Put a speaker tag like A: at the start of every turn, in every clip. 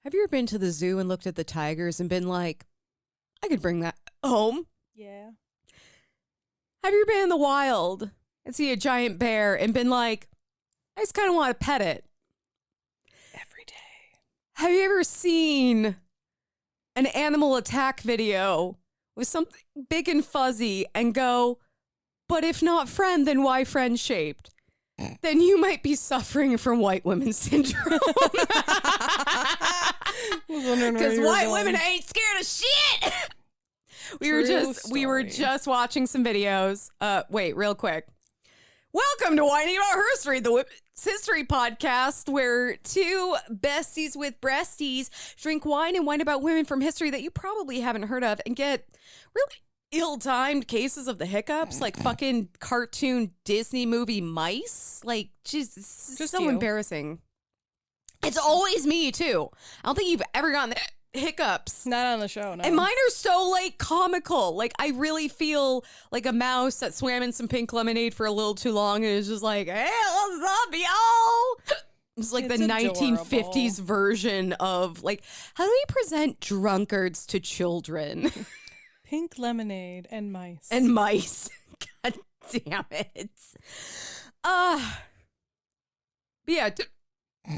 A: Have you ever been to the zoo and looked at the tigers and been like, I could bring that home?
B: Yeah.
A: Have you ever been in the wild and see a giant bear and been like, I just kind of want to pet it?
B: Every day.
A: Have you ever seen an animal attack video with something big and fuzzy and go, but if not friend, then why friend shaped? Then you might be suffering from white women syndrome. Because white women ain't scared of shit. We were just watching some videos. Wait, real quick. Welcome to Whining About History, the Women's History podcast, where two besties with breasties drink wine and whine about women from history that you probably haven't heard of and get really ill-timed cases of the hiccups, like fucking cartoon Disney movie mice. Like, just so
B: you.
A: embarrassing. It's always me, too. I don't think you've ever gotten the hiccups.
B: Not on the show, no.
A: And mine are so, like, comical. Like, I really feel like a mouse that swam in some pink lemonade for a little too long and is just like, hey, what's up, y'all? It's like the
B: adorable.
A: 1950s version of, like, how do we present drunkards to children?
B: Pink lemonade and mice.
A: And mice. God damn it. But yeah,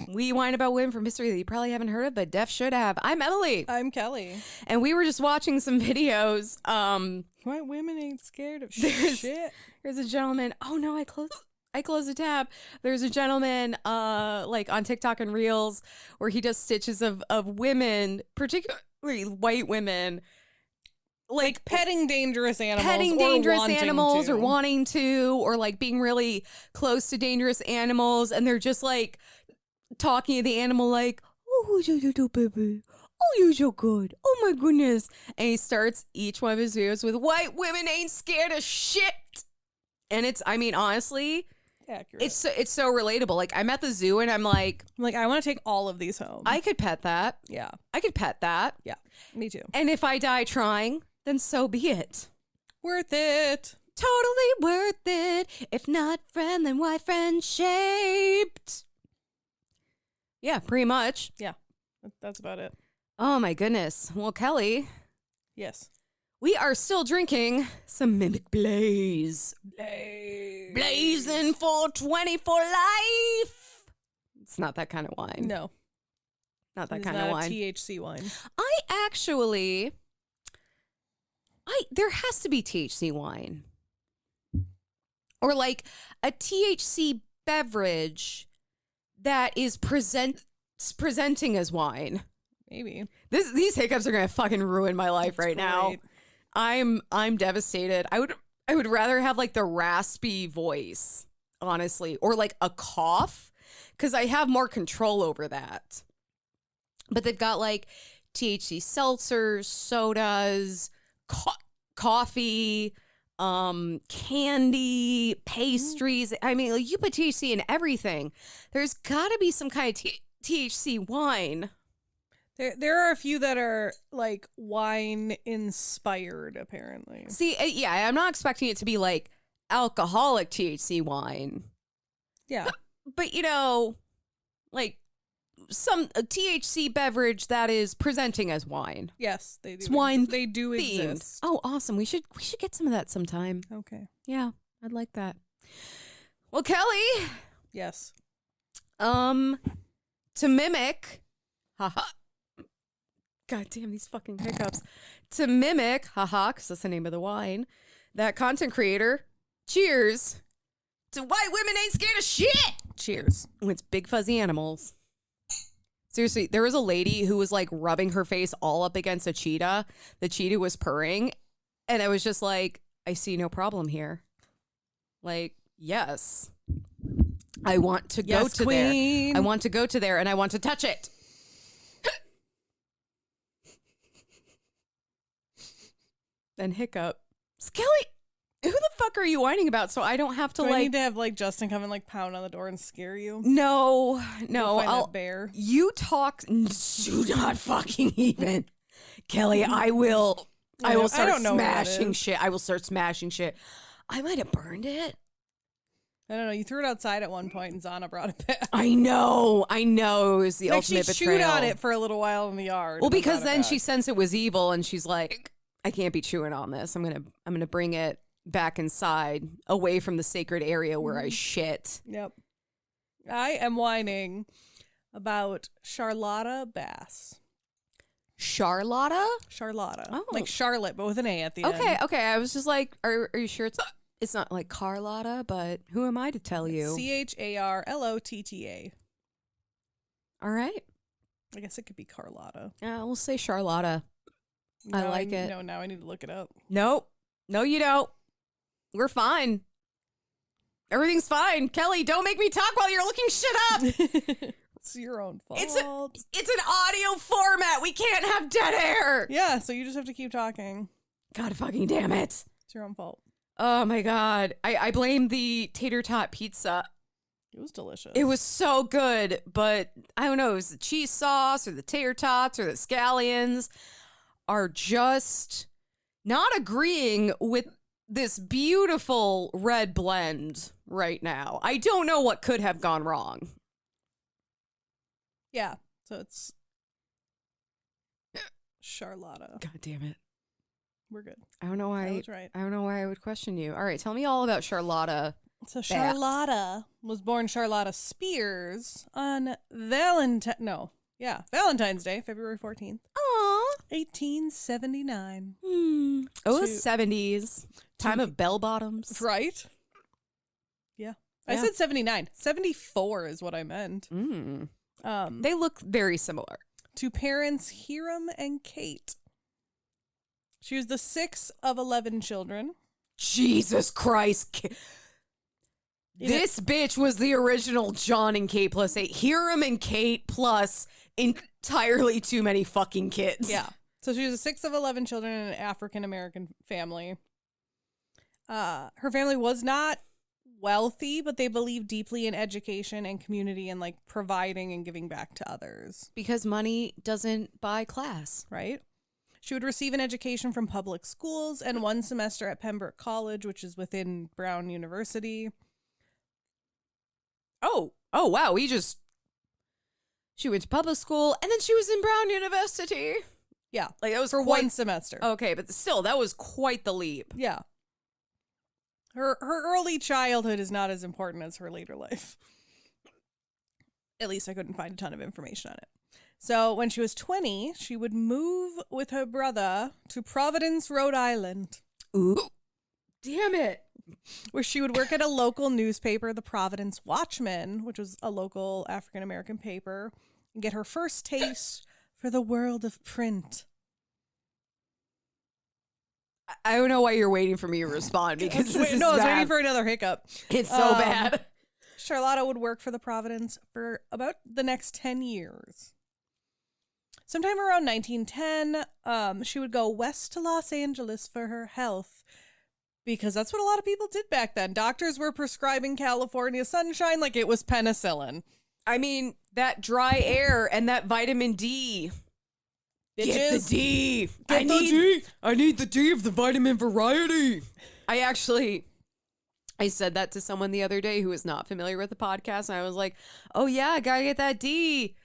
A: we whine about women from history that you probably haven't heard of, but Def should have. I'm Emily.
B: I'm Kelly.
A: And we were just watching some videos.
B: White women ain't scared of shit.
A: There's a gentleman. Oh no, I closed the tab. There's a gentleman like on TikTok and Reels where he does stitches of women, particularly white women, like
B: petting dangerous animals.
A: Or wanting to, or like being really close to dangerous animals, and they're just like talking to the animal like, oh, you're so baby. Oh, you're so good. Oh my goodness. And he starts each one of his videos with white women ain't scared of shit. And it's, I mean, honestly,
B: accurate.
A: it's so relatable. Like, I'm at the zoo and I'm like,
B: I want to take all of these home.
A: I could pet that.
B: Yeah.
A: I could pet that.
B: Yeah. Me too.
A: And if I die trying, then so be it.
B: Worth it.
A: Totally worth it. If not friend, then why friend shaped? Yeah, pretty much.
B: Yeah. That's about it.
A: Oh my goodness. Well, Kelly,
B: Yes.
A: we are still drinking some Mimic Blaze. Blazing 420 for life. It's not that kind of wine.
B: No.
A: Not that
B: It's
A: kind
B: not
A: of
B: a
A: wine.
B: THC wine.
A: There has to be THC wine. Or like a THC beverage that is presenting as wine.
B: Maybe.
A: These hiccups are gonna fucking ruin my life right now.
B: Great.
A: I'm devastated. I would rather have like the raspy voice, honestly, or like a cough, because I have more control over that. But they've got like THC seltzers, sodas, coffee, candy, pastries. I mean, like, you put THC in everything. There's got to be some kind of THC wine.
B: There are a few that are like wine inspired, apparently.
A: See, yeah, I'm not expecting it to be like alcoholic THC wine.
B: Yeah.
A: But you know, like a THC beverage that is presenting as wine.
B: Yes, they do.
A: It's wine
B: They do
A: themed.
B: exist.
A: Oh, awesome. We should get some of that sometime.
B: Okay.
A: Yeah, I'd like that. Well, Kelly,
B: Yes.
A: to mimic, haha. God damn these fucking hiccups. To mimic, haha, because that's the name of the wine, that content creator, cheers to white women ain't scared of shit.
B: Cheers.
A: When it's big fuzzy animals. Seriously, there was a lady who was like rubbing her face all up against a cheetah. The cheetah was purring. And I was just like, I see no problem here. Like, yes. I want to go to
B: queen.
A: there. I want to go to there and I want to touch it. Then hiccup. Skelly, who the fuck are you whining about so I don't have to
B: Do
A: like...
B: I need to have like Justin come and like pound on the door and scare you?
A: No.
B: Go find
A: I'll...
B: that bear.
A: You talk... Do not fucking even. Kelly, I will start smashing shit. I will start smashing shit. I might have burned it.
B: I don't know. You threw it outside at one point, and Zana brought it back.
A: I know. It was the ultimate betrayal.
B: She chewed on it for a little while in the yard.
A: Well, because then she sensed it was evil, and she's like, I can't be chewing on this. I'm gonna bring it back inside, away from the sacred area where I shit.
B: Yep. I am whining about Charlotta Bass.
A: Charlotta?
B: Charlotta.
A: Oh.
B: Like Charlotte, but with an A at the end.
A: Okay. I was just like, are you sure it's not like Carlotta, but who am I to tell you?
B: CHARLOTTA.
A: All right.
B: I guess it could be Carlotta.
A: We'll say Charlotta. I like it.
B: No, now I need to look it up.
A: Nope. No, you don't. We're fine. Everything's fine. Kelly, don't make me talk while you're looking shit up.
B: It's your own fault.
A: It's an audio format. We can't have dead air.
B: Yeah, so you just have to keep talking.
A: God fucking damn it.
B: It's your own fault.
A: Oh my God. I blame the tater tot pizza.
B: It was delicious.
A: It was so good, but I don't know, it was the cheese sauce or the tater tots or the scallions are just not agreeing with this beautiful red blend right now. I don't know what could have gone wrong.
B: Yeah, so it's Charlotta.
A: God damn it.
B: We're good.
A: I don't know why.
B: That was right.
A: I don't know why I would question you. All right, tell me all about Charlotta.
B: So Charlotta was born Charlotta Spears on Valentine's Day, February 14th.
A: Aww.
B: 1879.
A: Oh, the 70s. Time of bell bottoms.
B: Right? Yeah. I said 79. 74 is what I meant.
A: They look very similar.
B: To parents Hiram and Kate. She was the 6th of 11 children.
A: Jesus Christ. This bitch was the original John and Kate plus 8. Hiram and Kate plus entirely too many fucking kids.
B: Yeah. So she was the 6th of 11 children in an African-American family. Her family was not wealthy, but they believed deeply in education and community and like providing and giving back to others.
A: Because money doesn't buy class.
B: Right? She would receive an education from public schools and 1 semester at Pembroke College, which is within Brown University.
A: Oh, wow. She went to public school and then she was in Brown University.
B: Yeah.
A: Like that was
B: for 1 semester.
A: Okay, but still, that was quite the leap.
B: Yeah. Her early childhood is not as important as her later life. At least I couldn't find a ton of information on it. So when she was 20, she would move with her brother to Providence, Rhode Island.
A: Ooh. Damn it.
B: Where she would work at a local newspaper, the Providence Watchman, which was a local African-American paper, and get her first taste for the world of print.
A: I don't know why you're waiting for me to respond because
B: I was waiting for another hiccup.
A: It's so bad.
B: Charlotta would work for the Providence for about the next 10 years. Sometime around 1910, she would go west to Los Angeles for her health because that's what a lot of people did back then. Doctors were prescribing California sunshine like it was penicillin.
A: I mean, that dry air and that vitamin D.
B: Bitches.
A: Get the D.
B: I
A: need the D of the vitamin variety. I said that to someone the other day who was not familiar with the podcast, and I was like, oh yeah, I gotta get that D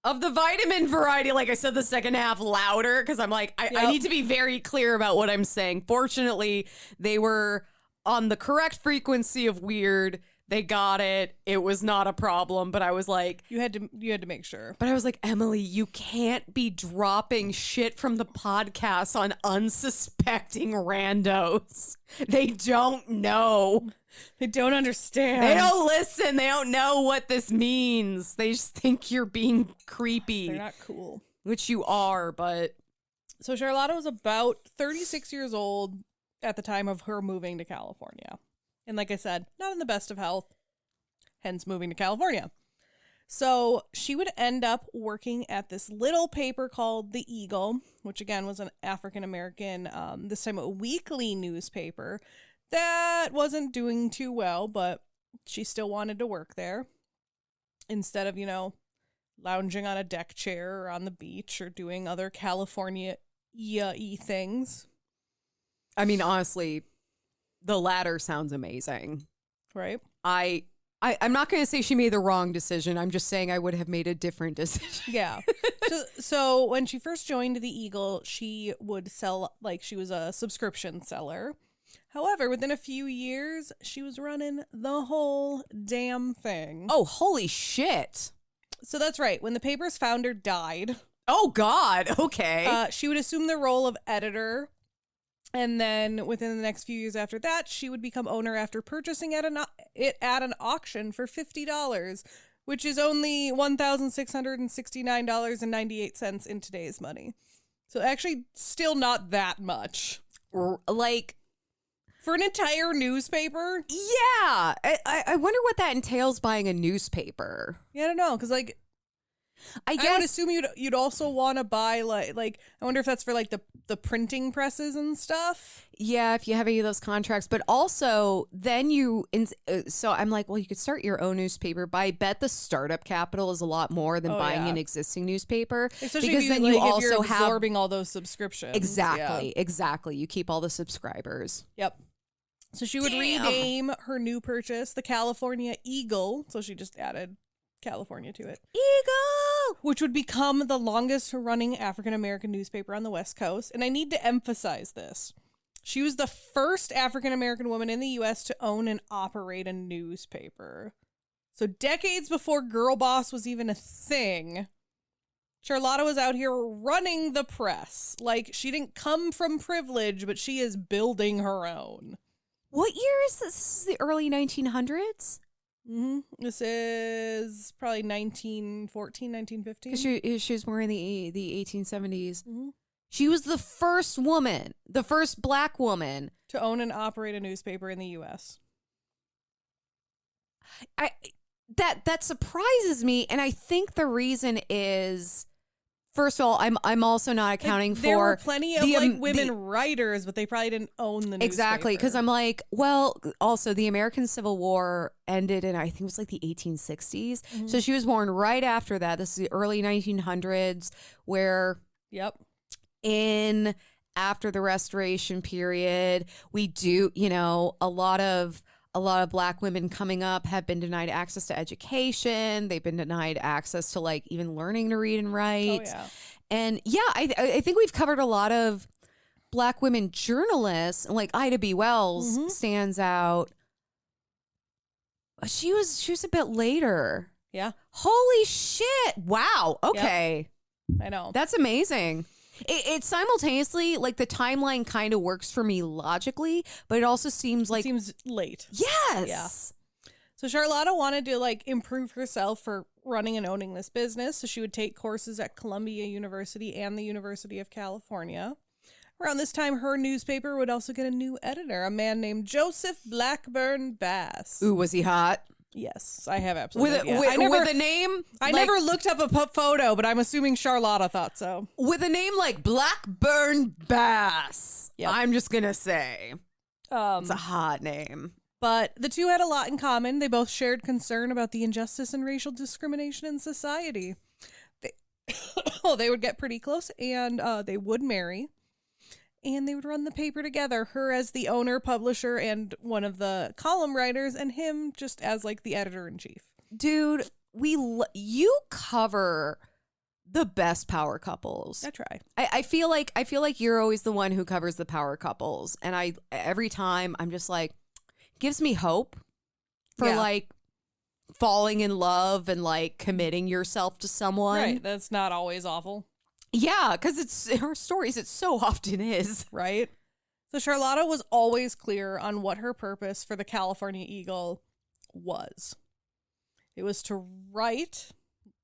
A: of the vitamin variety. Like I said the second half louder because I'm like, I need to be very clear about what I'm saying. Fortunately, they were on the correct frequency of weird. They got it. It was not a problem, but I was like...
B: You had to make sure.
A: But I was like, Emily, you can't be dropping shit from the podcast on unsuspecting randos. They don't know.
B: They don't understand.
A: They don't listen. They don't know what this means. They just think you're being creepy.
B: They're not cool.
A: Which you are, but...
B: So Charlotta was about 36 years old at the time of her moving to California. And like I said, not in the best of health, hence moving to California. So she would end up working at this little paper called The Eagle, which again was an African-American, this time a weekly newspaper that wasn't doing too well, but she still wanted to work there instead of, lounging on a deck chair or on the beach or doing other California-y things.
A: I mean, honestly... The latter sounds amazing.
B: Right?
A: I'm not going to say she made the wrong decision. I'm just saying I would have made a different decision.
B: Yeah. So when she first joined the Eagle, she would sell, like, she was a subscription seller. However, within a few years, she was running the whole damn thing.
A: Oh, holy shit.
B: So that's right. When the paper's founder died.
A: Oh, God. Okay.
B: She would assume the role of editor. And then within the next few years after that, she would become owner after purchasing it at an auction for $50, which is only $1,669.98 in today's money. So actually still not that much.
A: Like,
B: for an entire newspaper?
A: Yeah. I wonder what that entails, buying a newspaper.
B: Yeah, I don't know. Because, like, I would assume you'd also want to buy, like I wonder if that's for, like, the printing presses and stuff.
A: Yeah, if you have any of those contracts. But also, then so I'm like, well, you could start your own newspaper, but I bet the startup capital is a lot more than buying an existing newspaper.
B: Especially
A: because
B: if
A: then you
B: if
A: also
B: you're
A: have
B: absorbing all those subscriptions.
A: Exactly. You keep all the subscribers.
B: Yep. So she would rename her new purchase the California Eagle. So she just added California to it.
A: Eagle!
B: Which would become the longest running African-American newspaper on the West Coast. And I need to emphasize this. She was the first African-American woman in the U.S. to own and operate a newspaper. So decades before Girl Boss was even a thing, Charlotta was out here running the press. Like, she didn't come from privilege, but she is building her own.
A: What year is this? This is the early 1900s?
B: Mm-hmm. This is probably 1914, 1915.
A: She was more in the 1870s.
B: Mm-hmm.
A: She was the first woman, the first black woman
B: to own and operate a newspaper in the U.S.
A: That surprises me, and I think the reason is, first of all, I'm also not accounting
B: there
A: for
B: were plenty of women writers, but they probably didn't own the newspaper.
A: Exactly, because I'm like, well, also the American Civil War ended in, I think it was like the 1860s. Mm-hmm. So she was born right after that. This is the early 1900s, where after the Restoration period, we do, a lot of black women coming up have been denied access to education. They've been denied access to, like, even learning to read and write.
B: Oh, yeah.
A: And I think we've covered a lot of black women journalists, and like Ida B. Wells stands out. She was a bit later.
B: Yeah.
A: Holy shit. Wow. Okay.
B: Yep. I know.
A: That's amazing. It simultaneously, like, the timeline kind of works for me logically, but it also seems like...
B: It seems late.
A: Yes.
B: Yeah. So Charlotta wanted to, like, improve herself for running and owning this business, so she would take courses at Columbia University and the University of California. Around this time, her newspaper would also get a new editor, a man named Joseph Blackburn Bass.
A: Ooh, was he hot?
B: Yes, I have absolutely.
A: With a name,
B: I never looked up a photo, but I'm assuming Charlotta thought so.
A: With a name like Blackburn Bass,
B: yep.
A: I'm just gonna say, it's a hot name.
B: But the two had a lot in common. They both shared concern about the injustice and racial discrimination in society. They would get pretty close, and they would marry. And they would run the paper together, her as the owner, publisher, and one of the column writers, and him just as, like, the editor-in-chief.
A: Dude, you cover the best power couples.
B: I try.
A: I feel like you're always the one who covers the power couples, and every time I'm just like, gives me hope for like falling in love and like committing yourself to someone.
B: Right, that's not always awful.
A: Yeah, because it's her stories. It so often is.
B: Right. So Charlotta was always clear on what her purpose for the California Eagle was. It was to write,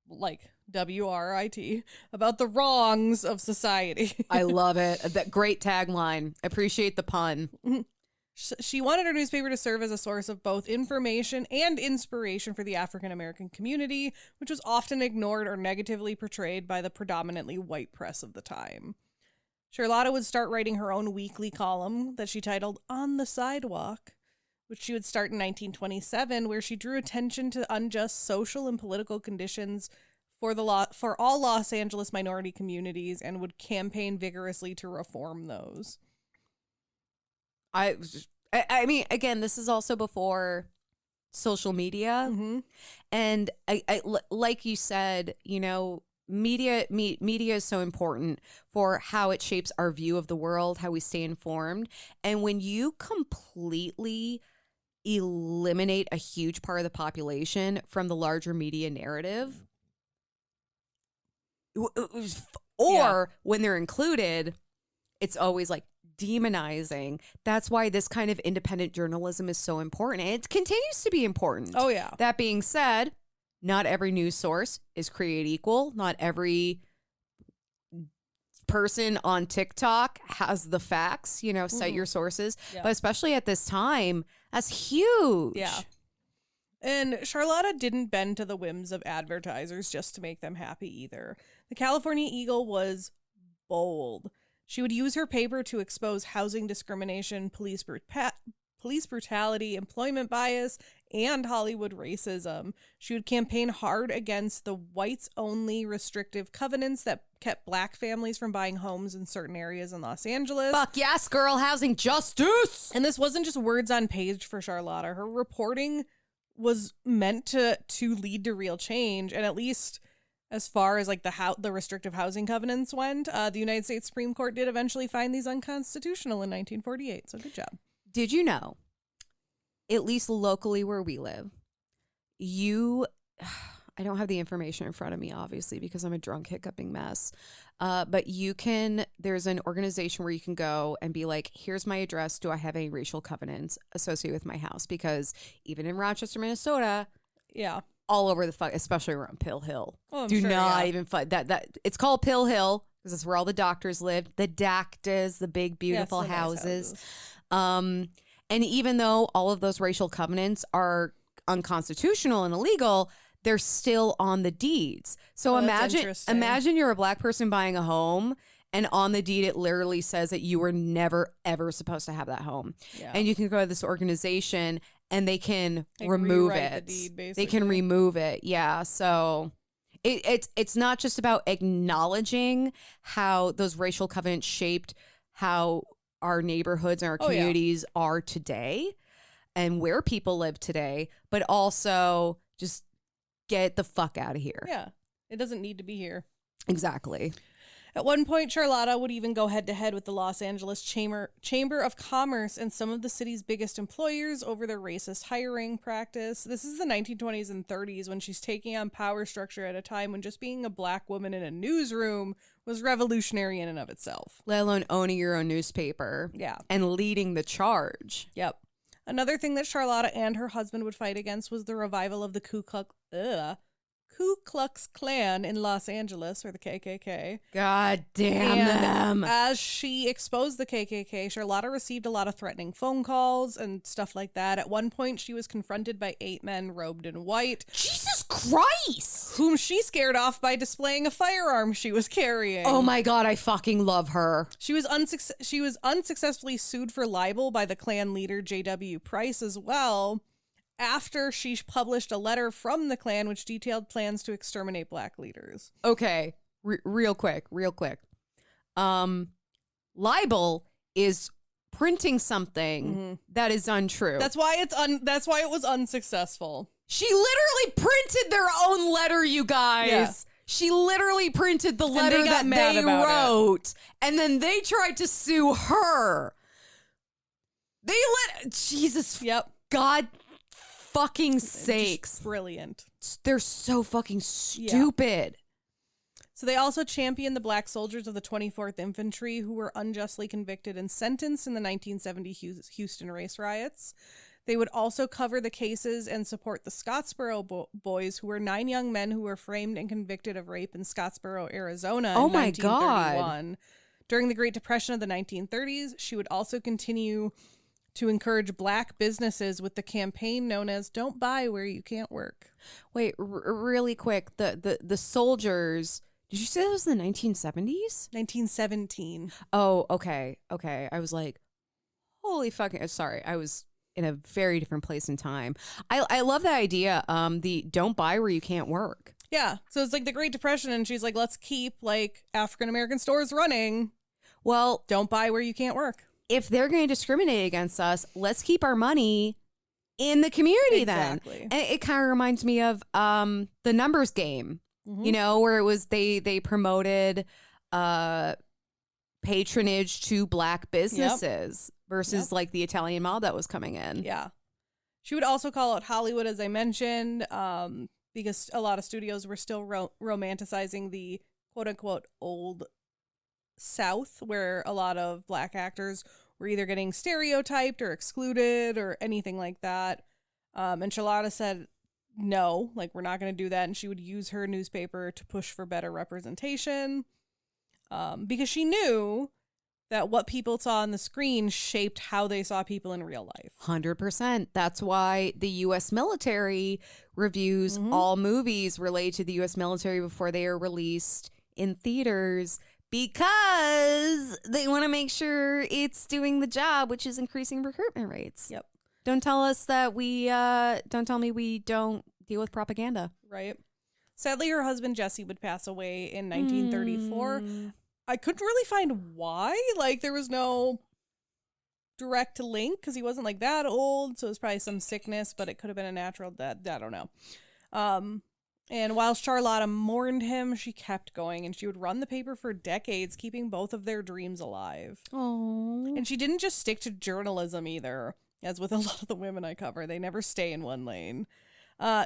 B: like WRIT, about the wrongs of society.
A: I love it. That great tagline. Appreciate the pun.
B: She wanted her newspaper to serve as a source of both information and inspiration for the African American community, which was often ignored or negatively portrayed by the predominantly white press of the time. Charlotta would start writing her own weekly column that she titled On the Sidewalk, which she would start in 1927, where she drew attention to unjust social and political conditions for all Los Angeles minority communities and would campaign vigorously to reform those.
A: I mean, again, this is also before social media. And like you said, media is so important for how it shapes our view of the world, how we stay informed. And when you completely eliminate a huge part of the population from the larger media narrative, or when they're included, it's always like demonizing. That's why this kind of independent journalism is so important. And it continues to be important.
B: Oh, yeah.
A: That being said, not every news source is created equal. Not every person on TikTok has the facts, cite your sources. Yeah. But especially at this time, that's huge.
B: Yeah. And Charlotta didn't bend to the whims of advertisers just to make them happy either. The California Eagle was bold. She would use her paper to expose housing discrimination, police brutality, employment bias, and Hollywood racism. She would campaign hard against the whites-only restrictive covenants that kept black families from buying homes in certain areas in Los Angeles.
A: Fuck yes, girl, housing justice!
B: And this wasn't just words on page for Charlotta. Her reporting was meant to lead to real change, and at least as far as like the restrictive housing covenants went, the United States Supreme Court did eventually find these unconstitutional in 1948. So good job.
A: Did you know, at least locally where we live, I don't have the information in front of me, obviously, because I'm a drunk hiccuping mess. But there's an organization where you can go and be like, here's my address. Do I have any racial covenants associated with my house? Because even in Rochester, Minnesota,
B: yeah,
A: all over the fuck, especially around Pill Hill.
B: Oh,
A: do not even fight that. It's called Pill Hill because it's where all the doctors lived. The Dactas, the big, beautiful houses. And even though all of those racial covenants are unconstitutional and illegal, they're still on the deeds. So imagine you're a black person buying a home, and on the deed it literally says that you were never ever supposed to have that home. Yeah. And you can go to this organization and they can remove it.
B: The deed,
A: they can remove it. Yeah. So it's not just about acknowledging how those racial covenants shaped how our neighborhoods and our communities are today and where people live today, but also just get the fuck out of here.
B: Yeah. It doesn't need to be here.
A: Exactly.
B: At one point, Charlotta would even go head-to-head with the Los Angeles Chamber of Commerce and some of the city's biggest employers over their racist hiring practice. This is the 1920s and 30s when she's taking on power structure at a time when just being a black woman in a newsroom was revolutionary in and of itself.
A: Let alone owning your own newspaper.
B: Yeah.
A: And leading the charge.
B: Yep. Another thing that Charlotta and her husband would fight against was the revival of the Ku Klux Klan in Los Angeles, or the KKK.
A: God damn them.
B: As she exposed the KKK, Charlotta received a lot of threatening phone calls and stuff like that. At one point, she was confronted by 8 men robed in white.
A: Jesus Christ!
B: Whom she scared off by displaying a firearm she was carrying.
A: Oh my God, I fucking love her.
B: She was unsuccessfully sued for libel by the Klan leader J.W. Price as well, after she published a letter from the Klan which detailed plans to exterminate black leaders.
A: Okay, real quick. Libel is printing something that is untrue.
B: That's why it was unsuccessful.
A: She literally printed their own letter, you guys. Yeah. She literally printed the letter that they wrote, and then they tried to sue her. Jesus.
B: Yep.
A: God fucking sakes.
B: Just brilliant.
A: They're so fucking stupid.
B: Yeah. So they also championed the black soldiers of the 24th Infantry who were unjustly convicted and sentenced in the 1970 Houston race riots. They would also cover the cases and support the Scottsboro boys, who were 9 young men who were framed and convicted of rape in Scottsboro, Arizona in 1931. God. During the Great Depression of the 1930s, she would also continue to encourage black businesses with the campaign known as Don't Buy Where You Can't Work.
A: Wait, really quick. The soldiers, did you say that was the 1970s?
B: 1917.
A: Oh, okay. I was like, holy fucking, sorry. I was in a very different place in time. I love that idea. The Don't Buy Where You Can't Work.
B: Yeah. So it's like the Great Depression, and she's like, let's keep like African-American stores running.
A: Well,
B: don't buy where you can't work.
A: If they're going to discriminate against us, let's keep our money in the community
B: Exactly.
A: then. And it kind of reminds me of the numbers game, you know, where it was they promoted patronage to Black businesses versus like the Italian mob that was coming in.
B: Yeah. She would also call out Hollywood, as I mentioned, because a lot of studios were still romanticizing the quote-unquote old South, where a lot of Black actors were either getting stereotyped or excluded or anything like that. And Charlotta said, no, like, we're not going to do that. And she would use her newspaper to push for better representation because she knew that what people saw on the screen shaped how they saw people in real life.
A: 100%. That's why the U.S. military reviews all movies related to the U.S. military before they are released in theaters, because they want to make sure it's doing the job, which is increasing recruitment rates.
B: Yep.
A: Don't tell us that don't tell me we don't deal with propaganda.
B: Right. Sadly, her husband Jesse would pass away in 1934. I couldn't really find why. Like, there was no direct link because he wasn't like that old. So it was probably some sickness, but it could have been a natural death. I don't know. And while Charlotta mourned him, she kept going, and she would run the paper for decades, keeping both of their dreams alive.
A: Oh.
B: And she didn't just stick to journalism either, as with a lot of the women I cover. They never stay in one lane.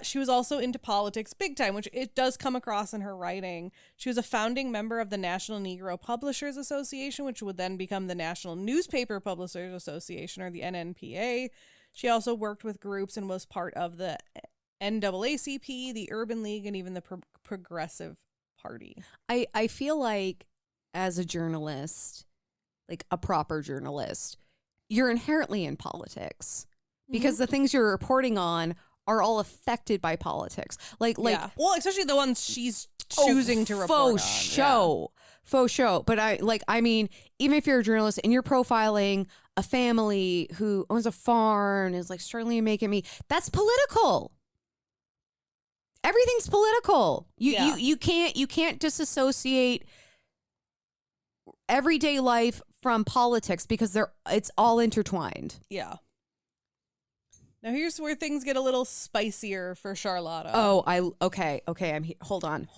B: She was also into politics big time, which it does come across in her writing. She was a founding member of the National Negro Publishers Association, which would then become the National Newspaper Publishers Association, or the NNPA. She also worked with groups and was part of the NAACP, the Urban League, and even the Progressive Party.
A: I feel like as a journalist, like a proper journalist, you're inherently in politics because the things you're reporting on are all affected by politics. Like,
B: yeah. Well, especially the ones she's choosing to report on.
A: Faux show. But I mean, even if you're a journalist and you're profiling a family who owns a farm and is like struggling to make it meet, that's political. Everything's political. You can't disassociate everyday life from politics because it's all intertwined.
B: Yeah. Now here's where things get a little spicier for Charlotta.
A: Oh, okay. Hold on.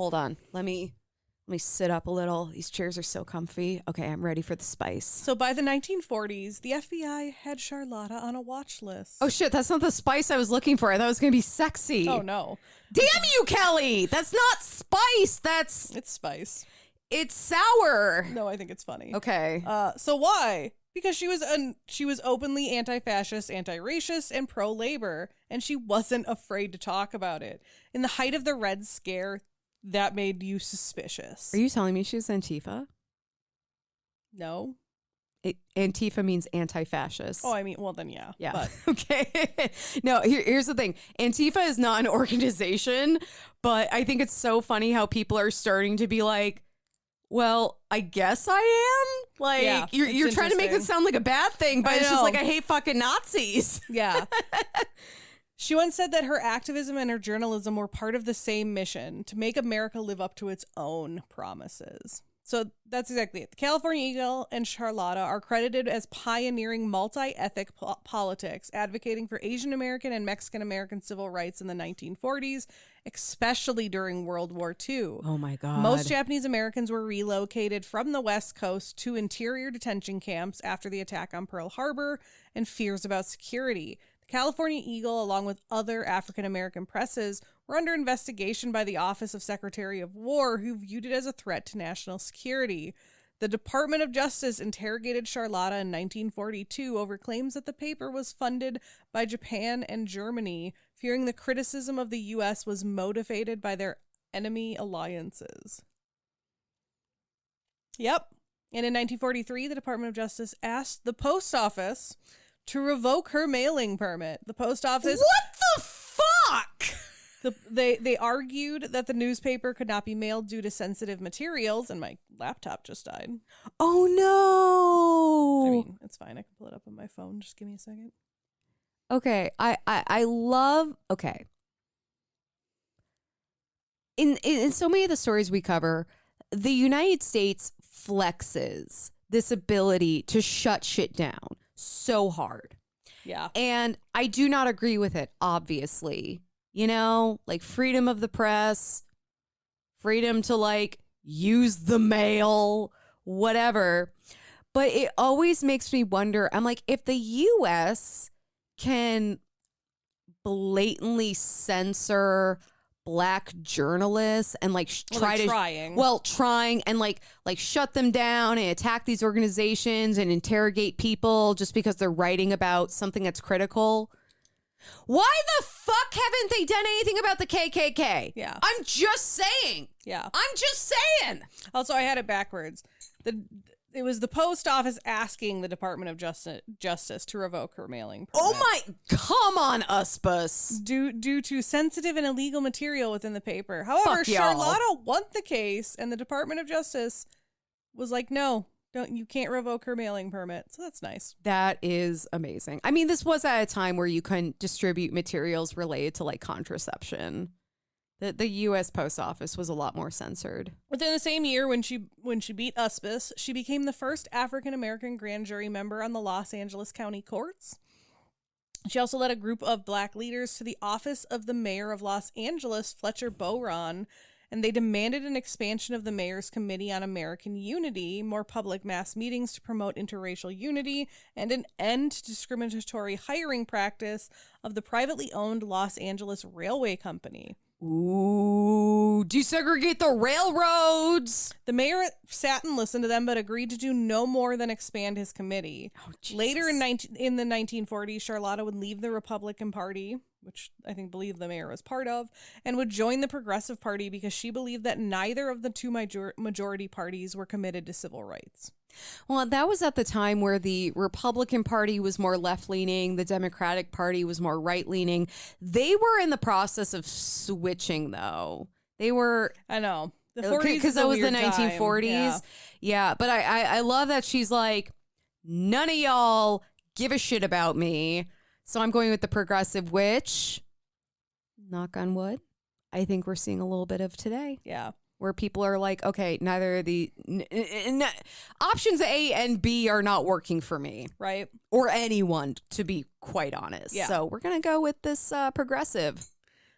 A: Let me sit up a little. These chairs are so comfy. Okay, I'm ready for the spice.
B: So by the 1940s, the FBI had Charlotta on a watch list.
A: Oh shit, that's not the spice I was looking for. I thought it was gonna be sexy.
B: Oh no.
A: Damn you, Kelly! That's not spice.
B: It's spice.
A: It's sour.
B: No, I think it's funny.
A: Okay.
B: So why? Because she was openly anti-fascist, anti-racist, and pro-labor, and she wasn't afraid to talk about it. In the height of the Red Scare, that made you suspicious.
A: Are you telling me she was Antifa?
B: No.
A: Antifa means anti-fascist.
B: Oh, I mean, well then, yeah.
A: Yeah.
B: But.
A: Okay. No, here's the thing. Antifa is not an organization, but I think it's so funny how people are starting to be like, well, I guess I am. Like, yeah, you're trying to make it sound like a bad thing, but it's just like, I hate fucking Nazis.
B: Yeah. She once said that her activism and her journalism were part of the same mission, to make America live up to its own promises. So that's exactly it. The California Eagle and Charlotta are credited as pioneering multi-ethnic politics, advocating for Asian American and Mexican American civil rights in the 1940s, especially during World War II.
A: Oh my God.
B: Most Japanese Americans were relocated from the West Coast to interior detention camps after the attack on Pearl Harbor and fears about security. The California Eagle, along with other African American presses, were under investigation by the Office of Secretary of War, who viewed it as a threat to national security. The Department of Justice interrogated Charlotta in 1942 over claims that the paper was funded by Japan and Germany, fearing the criticism of the U.S. was motivated by their enemy alliances. Yep. And in 1943, the Department of Justice asked the post office to revoke her mailing permit. The post office...
A: What the fuck?
B: They argued that the newspaper could not be mailed due to sensitive materials, and my laptop just died.
A: Oh no!
B: I mean, it's fine. I can pull it up on my phone. Just give me a second.
A: Okay, I love. Okay, in so many of the stories we cover, the United States flexes this ability to shut shit down so hard.
B: Yeah.
A: And I do not agree with it, obviously. You know, like freedom of the press, freedom to like use the mail, whatever. But it always makes me wonder, I'm like, if the US can blatantly censor Black journalists and like trying and like shut them down and attack these organizations and interrogate people just because they're writing about something that's critical. Why the fuck haven't they done anything about the KKK?
B: Yeah.
A: I'm just saying.
B: Yeah.
A: I'm just saying.
B: Also, I had it backwards. It was the post office asking the Department of Justice to revoke her mailing permit.
A: Oh my, come on, Uspus.
B: Due to sensitive and illegal material within the paper. However, Charlotta won the case, and the Department of Justice was like, no, you can't revoke her mailing permit. So that's nice.
A: That is amazing. I mean, this was at a time where you couldn't distribute materials related to like contraception. The U.S. Post Office was a lot more censored.
B: Within the same year, when she beat Uspis, she became the first African-American grand jury member on the Los Angeles County Courts. She also led a group of Black leaders to the office of the mayor of Los Angeles, Fletcher Boron, and they demanded an expansion of the mayor's Committee on American Unity, more public mass meetings to promote interracial unity, and an end to discriminatory hiring practice of the privately owned Los Angeles Railway Company.
A: Ooh, desegregate the railroads.
B: The mayor sat and listened to them, but agreed to do no more than expand his committee.
A: Oh,
B: later in the 1940s, Charlotta would leave the Republican Party, which I believe the mayor was part of, and would join the Progressive Party because she believed that neither of the two majority parties were committed to civil rights.
A: Well, that was at the time where the Republican Party was more left-leaning, the Democratic Party was more right-leaning. They were in the process of switching, though. They were...
B: I know. The 40s because
A: it was the 1940s. Yeah, but I love that she's like, none of y'all give a shit about me, so I'm going with the progressive, which, knock on wood, I think we're seeing a little bit of today.
B: Yeah.
A: Where people are like, okay, neither of the options A and B are not working for me.
B: Right.
A: Or anyone, to be quite honest.
B: Yeah.
A: So we're going to go with this progressive.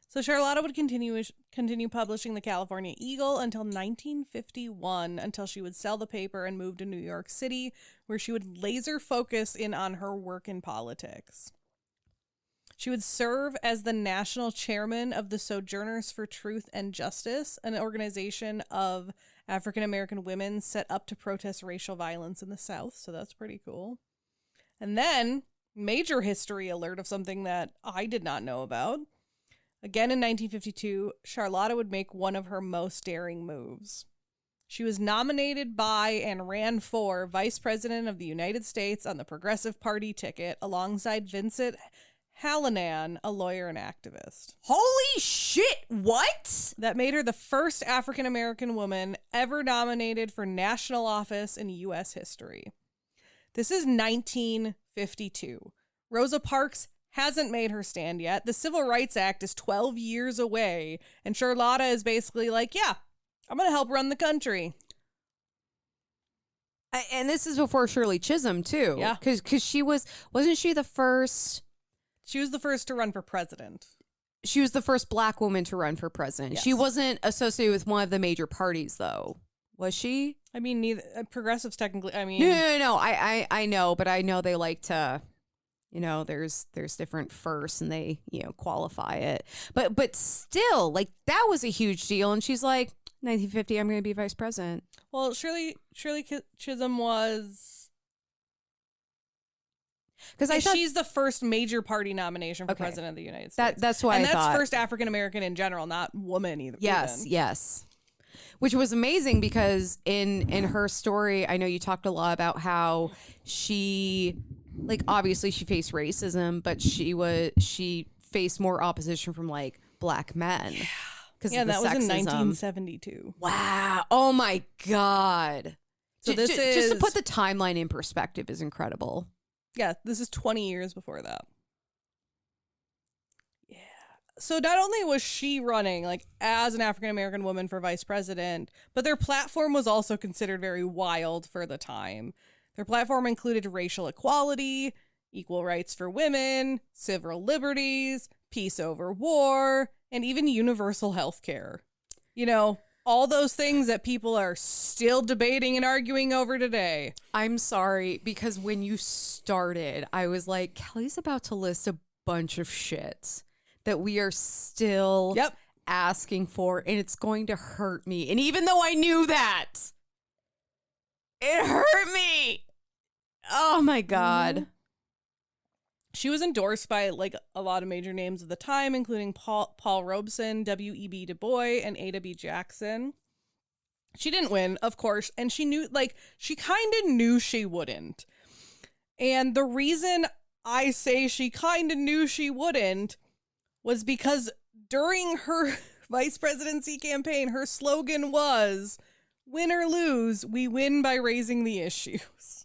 B: So Charlotta would continue publishing the California Eagle until 1951, until she would sell the paper and move to New York City, where she would laser focus in on her work in politics. She would serve as the national chairman of the Sojourners for Truth and Justice, an organization of African-American women set up to protest racial violence in the South. So that's pretty cool. And then, major history alert of something that I did not know about. Again in 1952, Charlotta would make one of her most daring moves. She was nominated by and ran for Vice President of the United States on the Progressive Party ticket alongside Vincent Hallinan, a lawyer and activist.
A: Holy shit, what?
B: That made her the first African-American woman ever nominated for national office in U.S. history. This is 1952. Rosa Parks hasn't made her stand yet. The Civil Rights Act is 12 years away, and Charlotta is basically like, yeah, I'm going to help run the country.
A: And this is before Shirley Chisholm, too.
B: Yeah.
A: Because wasn't she the first...
B: She was the first to run for president.
A: She was the first Black woman to run for president.
B: Yes.
A: She wasn't associated with one of the major parties, though. Was she?
B: I mean, neither progressives technically. I mean,
A: no. I know, but I know they like to, there's different firsts and they, qualify it. But still, like that was a huge deal. And she's like, 1950, I'm going to be vice president.
B: Well, Shirley Chisholm was. Because she's the first major party nomination for president of the United States.
A: That's why I thought. And
B: that's first African American in general, not woman either.
A: Yes. Which was amazing because in her story, I know you talked a lot about how she, like, obviously she faced racism, but she faced more opposition from like Black men.
B: Yeah, that was in 1972.
A: Wow. Oh my God.
B: So this is
A: just to put the timeline in perspective is incredible.
B: Yeah, this is 20 years before that. Yeah. So not only was she running like as an African-American woman for vice president, but their platform was also considered very wild for the time. Their platform included racial equality, equal rights for women, civil liberties, peace over war, and even universal health care. You know, all those things that people are still debating and arguing over today.
A: I'm sorry, because when you started, I was like, Kelly's about to list a bunch of shit that we are still asking for, and it's going to hurt me. And even though I knew that, it hurt me. Oh my God.
B: Mm-hmm. She was endorsed by like a lot of major names of the time, including Paul Robeson, W.E.B. Du Bois, and A.W. Jackson. She didn't win, of course, and she knew, like, she kind of knew she wouldn't. And the reason I say she kind of knew she wouldn't was because during her vice presidency campaign, her slogan was, "Win or lose, we win by raising the issues."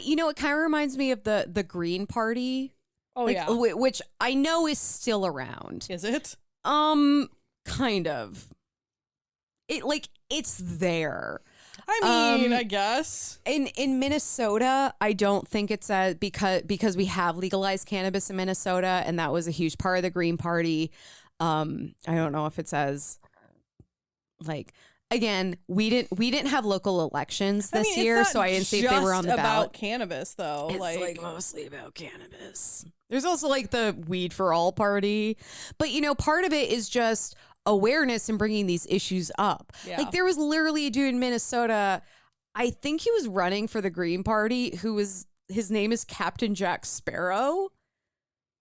A: You know, it kind of reminds me of the Green Party.
B: Oh,
A: like,
B: yeah.
A: Which I know is still around.
B: Is it?
A: Kind of. It's there.
B: I mean, I guess.
A: In Minnesota, I don't think it's because we have legalized cannabis in Minnesota, and that was a huge part of the Green Party. I don't know if it's as, like, again, we didn't have local elections this year, so I didn't see if they were on the ballot.
B: About cannabis, though.
A: It's like mostly about cannabis. There's also like the Weed for All party, but you know, part of it is just awareness and bringing these issues up.
B: Yeah.
A: Like there was literally a dude in Minnesota, I think he was running for the Green Party, his name is Captain Jack Sparrow.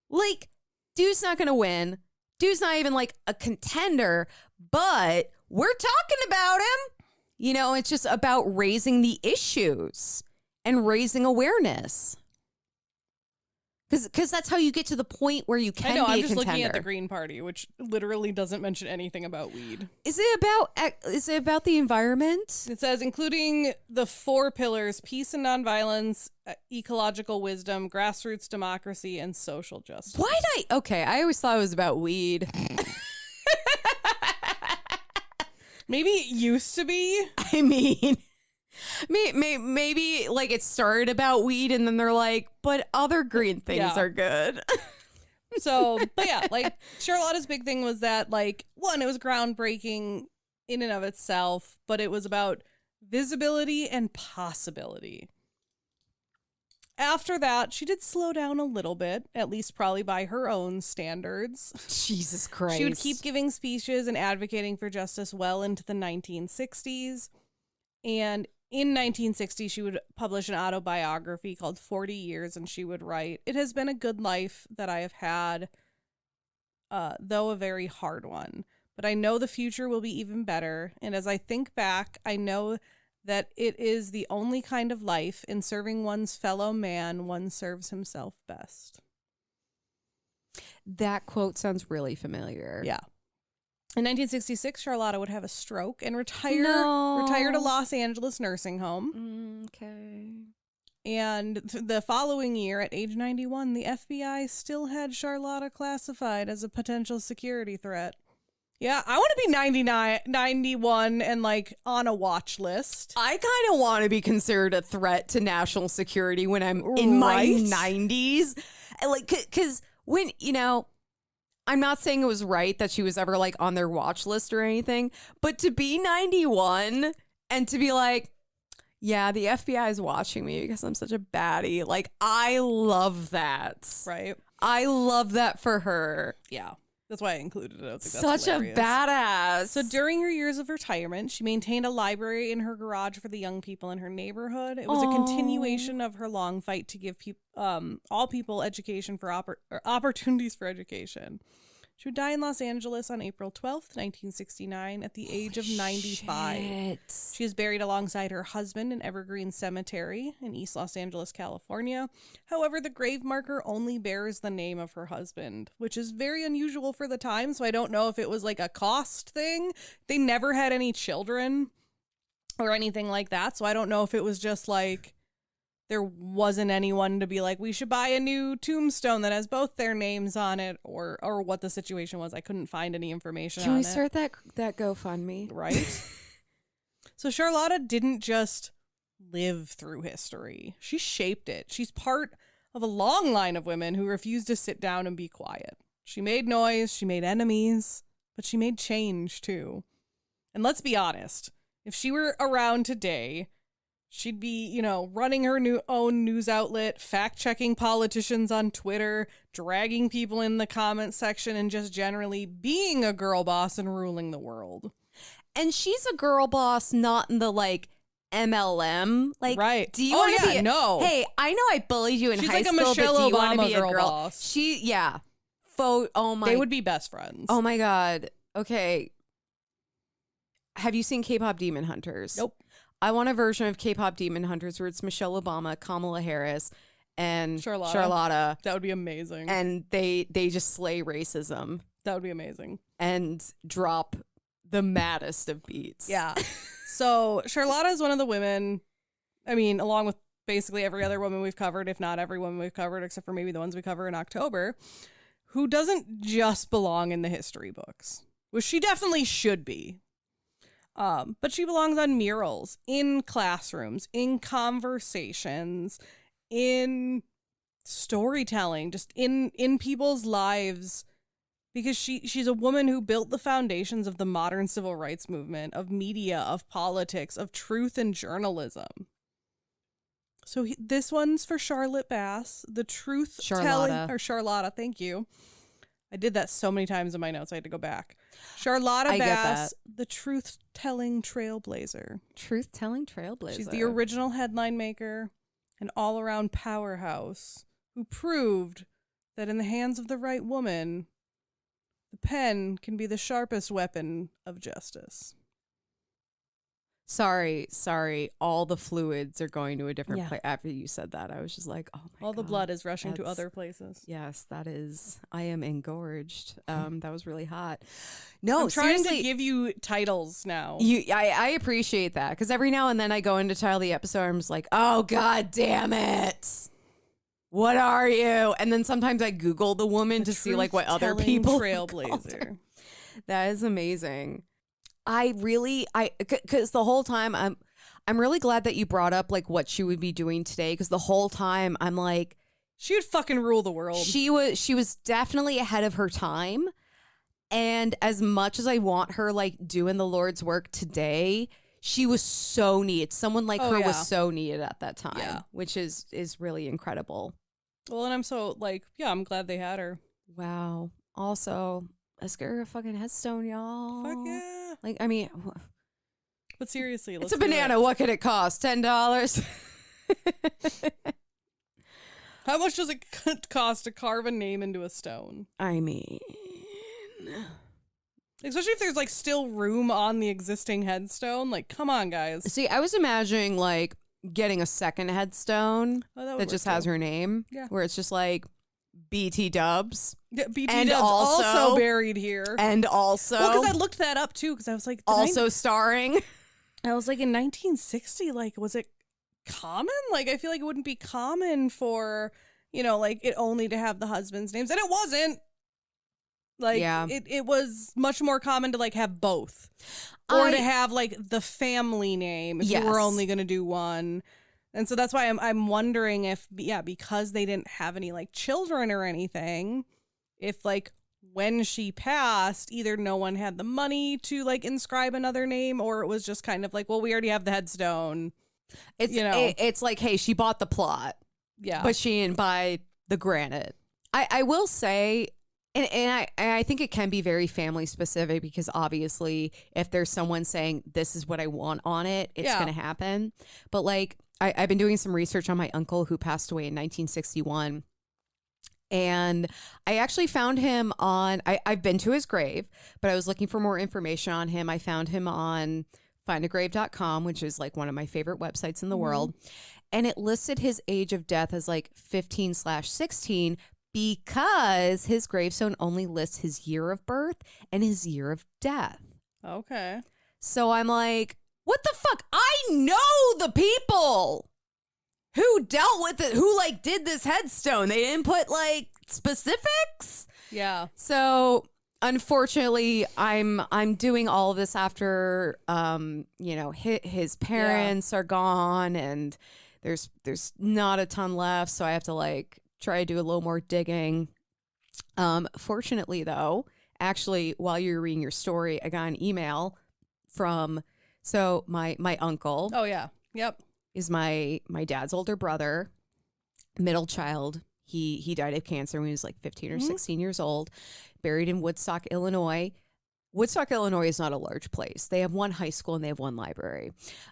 A: Like, dude's not gonna win. Dude's not even like a contender, but we're talking about him. You know, it's just about raising the issues and raising awareness. Because that's how you get to the point where you can be a contender. I'm just looking
B: at the Green Party, which literally doesn't mention anything about weed.
A: Is it about the environment?
B: It says, including the 4 pillars: peace and nonviolence, ecological wisdom, grassroots democracy, and social justice.
A: I always thought it was about weed.
B: Maybe it used to be.
A: I mean, maybe like it started about weed and then they're like, but other green things are good.
B: So, but yeah, like Charlotta's big thing was that, like, one, it was groundbreaking in and of itself, but it was about visibility and possibility. After that, she did slow down a little bit, at least probably by her own standards.
A: Jesus Christ.
B: She would keep giving speeches and advocating for justice well into the 1960s. And in 1960, she would publish an autobiography called 40 Years, and she would write, "It has been a good life that I have had, though a very hard one. But I know the future will be even better. And as I think back, I know that it is the only kind of life in serving one's fellow man one serves himself best."
A: That quote sounds really familiar.
B: Yeah. In 1966, Charlotta would have a stroke and retire to Los Angeles nursing home.
A: Okay.
B: And the following year, at age 91, the FBI still had Charlotta classified as a potential security threat. Yeah, I want to be 91 and like on a watch list.
A: I kind of want to be considered a threat to national security when I'm in my 90s. Like, because when, you know, I'm not saying it was right that she was ever like on their watch list or anything, but to be 91 and to be like, yeah, the FBI is watching me because I'm such a baddie. Like, I love that.
B: Right.
A: I love that for her.
B: Yeah. That's why I included it. I was like,
A: that's such hilarious. A badass.
B: So during her years of retirement, she maintained a library in her garage for the young people in her neighborhood. It was a continuation of her long fight to give all people education for opportunities for education. She would die in Los Angeles on April 12th, 1969, at the age of 95.
A: Shit.
B: She is buried alongside her husband in Evergreen Cemetery in East Los Angeles, California. However, the grave marker only bears the name of her husband, which is very unusual for the time, so I don't know if it was like a cost thing. They never had any children or anything like that, so I don't know if it was just like there wasn't anyone to be like, we should buy a new tombstone that has both their names on it, or what the situation was. I couldn't find any information on it.
A: Can we start that GoFundMe?
B: Right? So Charlotta didn't just live through history. She shaped it. She's part of a long line of women who refused to sit down and be quiet. She made noise, she made enemies, but she made change too. And let's be honest, if she were around today, she'd be, you know, running her own news outlet, fact-checking politicians on Twitter, dragging people in the comment section, and just generally being a girl boss and ruling the world.
A: And she's a girl boss, not in the, like, MLM. Like,
B: right.
A: Do you want to be
B: no.
A: Hey, I know I bullied you in
B: She's
A: high
B: like
A: school,
B: a Michelle
A: but do you want to
B: Obama
A: be a
B: girl
A: girl
B: boss.
A: Yeah. Oh my.
B: They would be best friends.
A: Oh my God. Okay. Have you seen K-pop Demon Hunters?
B: Nope.
A: I want a version of K-pop Demon Hunters where it's Michelle Obama, Kamala Harris, and Charlotta.
B: That would be amazing.
A: And they just slay racism.
B: That would be amazing.
A: And drop the maddest of beats.
B: Yeah. So Charlotta is one of the women, I mean, along with basically every other woman we've covered, if not every woman we've covered, except for maybe the ones we cover in October, who doesn't just belong in the history books, which she definitely should be. But she belongs on murals, in classrooms, in conversations, in storytelling, just in people's lives, because she's a woman who built the foundations of the modern civil rights movement, of media, of politics, of truth and journalism. So this one's for Charlotte Bass, the truth telling, or Charlotta, thank you. I did that so many times in my notes, I had to go back. Charlotta Bass, the truth-telling trailblazer.
A: Truth-telling trailblazer.
B: She's the original headline maker, an all-around powerhouse who proved that in the hands of the right woman, the pen can be the sharpest weapon of justice.
A: Sorry. All the fluids are going to a different place. After you said that, I was just like, oh my God.
B: All the blood is rushing to other places.
A: Yes, that is. I am engorged. That was really hot. No,
B: I'm trying
A: seriously,
B: to give you titles now.
A: I appreciate that, because every now and then I go into title the episode, I'm just like, oh God damn it. What are you? And then sometimes I Google the woman to see like what other people
B: trailblazer.
A: That is amazing. Because the whole time I'm really glad that you brought up like what she would be doing today, because the whole time I'm like,
B: she would fucking rule the world.
A: She was definitely ahead of her time. And as much as I want her like doing the Lord's work today, she was so needed. Someone like her was so needed at that time, which is really incredible.
B: Well, and I'm so like, I'm glad they had her.
A: Wow. Also, let's get her a fucking headstone, y'all.
B: Fuck yeah.
A: Like, I mean,
B: but seriously,
A: it's a banana. What could it cost? $10?
B: How much does it cost to carve a name into a stone?
A: I mean,
B: especially if there's like still room on the existing headstone. Like, come on, guys.
A: See, I was imagining like getting a second headstone that just has her name, where it's just like BT Dubs.
B: Yeah, BT Dubs also buried here.
A: And also,
B: well, because I looked that up too, because I was like,
A: also starring.
B: I was like, in 1960, like, was it common? Like, I feel like it wouldn't be common for, you know, like it only to have the husband's names, and it wasn't. Like, it was much more common to like have both, or to have like the family name if you were only going to do one. And so that's why I'm wondering if, because they didn't have any like children or anything, if like when she passed, either no one had the money to like inscribe another name, or it was just kind of like, well, we already have the headstone.
A: It's, you know, it's like, hey, she bought the plot, but she didn't buy the granite. I will say, and I think it can be very family specific, because obviously if there's someone saying this is what I want on it, it's going to happen. But like, I've been doing some research on my uncle who passed away in 1961. And I actually found him on, I've been to his grave, but I was looking for more information on him. I found him on findagrave.com, which is like one of my favorite websites in the world. And it listed his age of death as like 15/16, because his gravestone only lists his year of birth and his year of death.
B: Okay.
A: So I'm like, what the fuck? I know the people who dealt with it, who like did this headstone. They didn't put like specifics.
B: Yeah.
A: So unfortunately, I'm doing all of this after his parents are gone, and there's not a ton left, so I have to like try to do a little more digging. Fortunately, though, actually, while you were reading your story, I got an email from my uncle.
B: Oh yeah, yep,
A: is my dad's older brother, middle child. He died of cancer when he was like 15 or 16 years old, buried in Woodstock, Illinois. Woodstock, Illinois is not a large place. They have one high school and they have one library.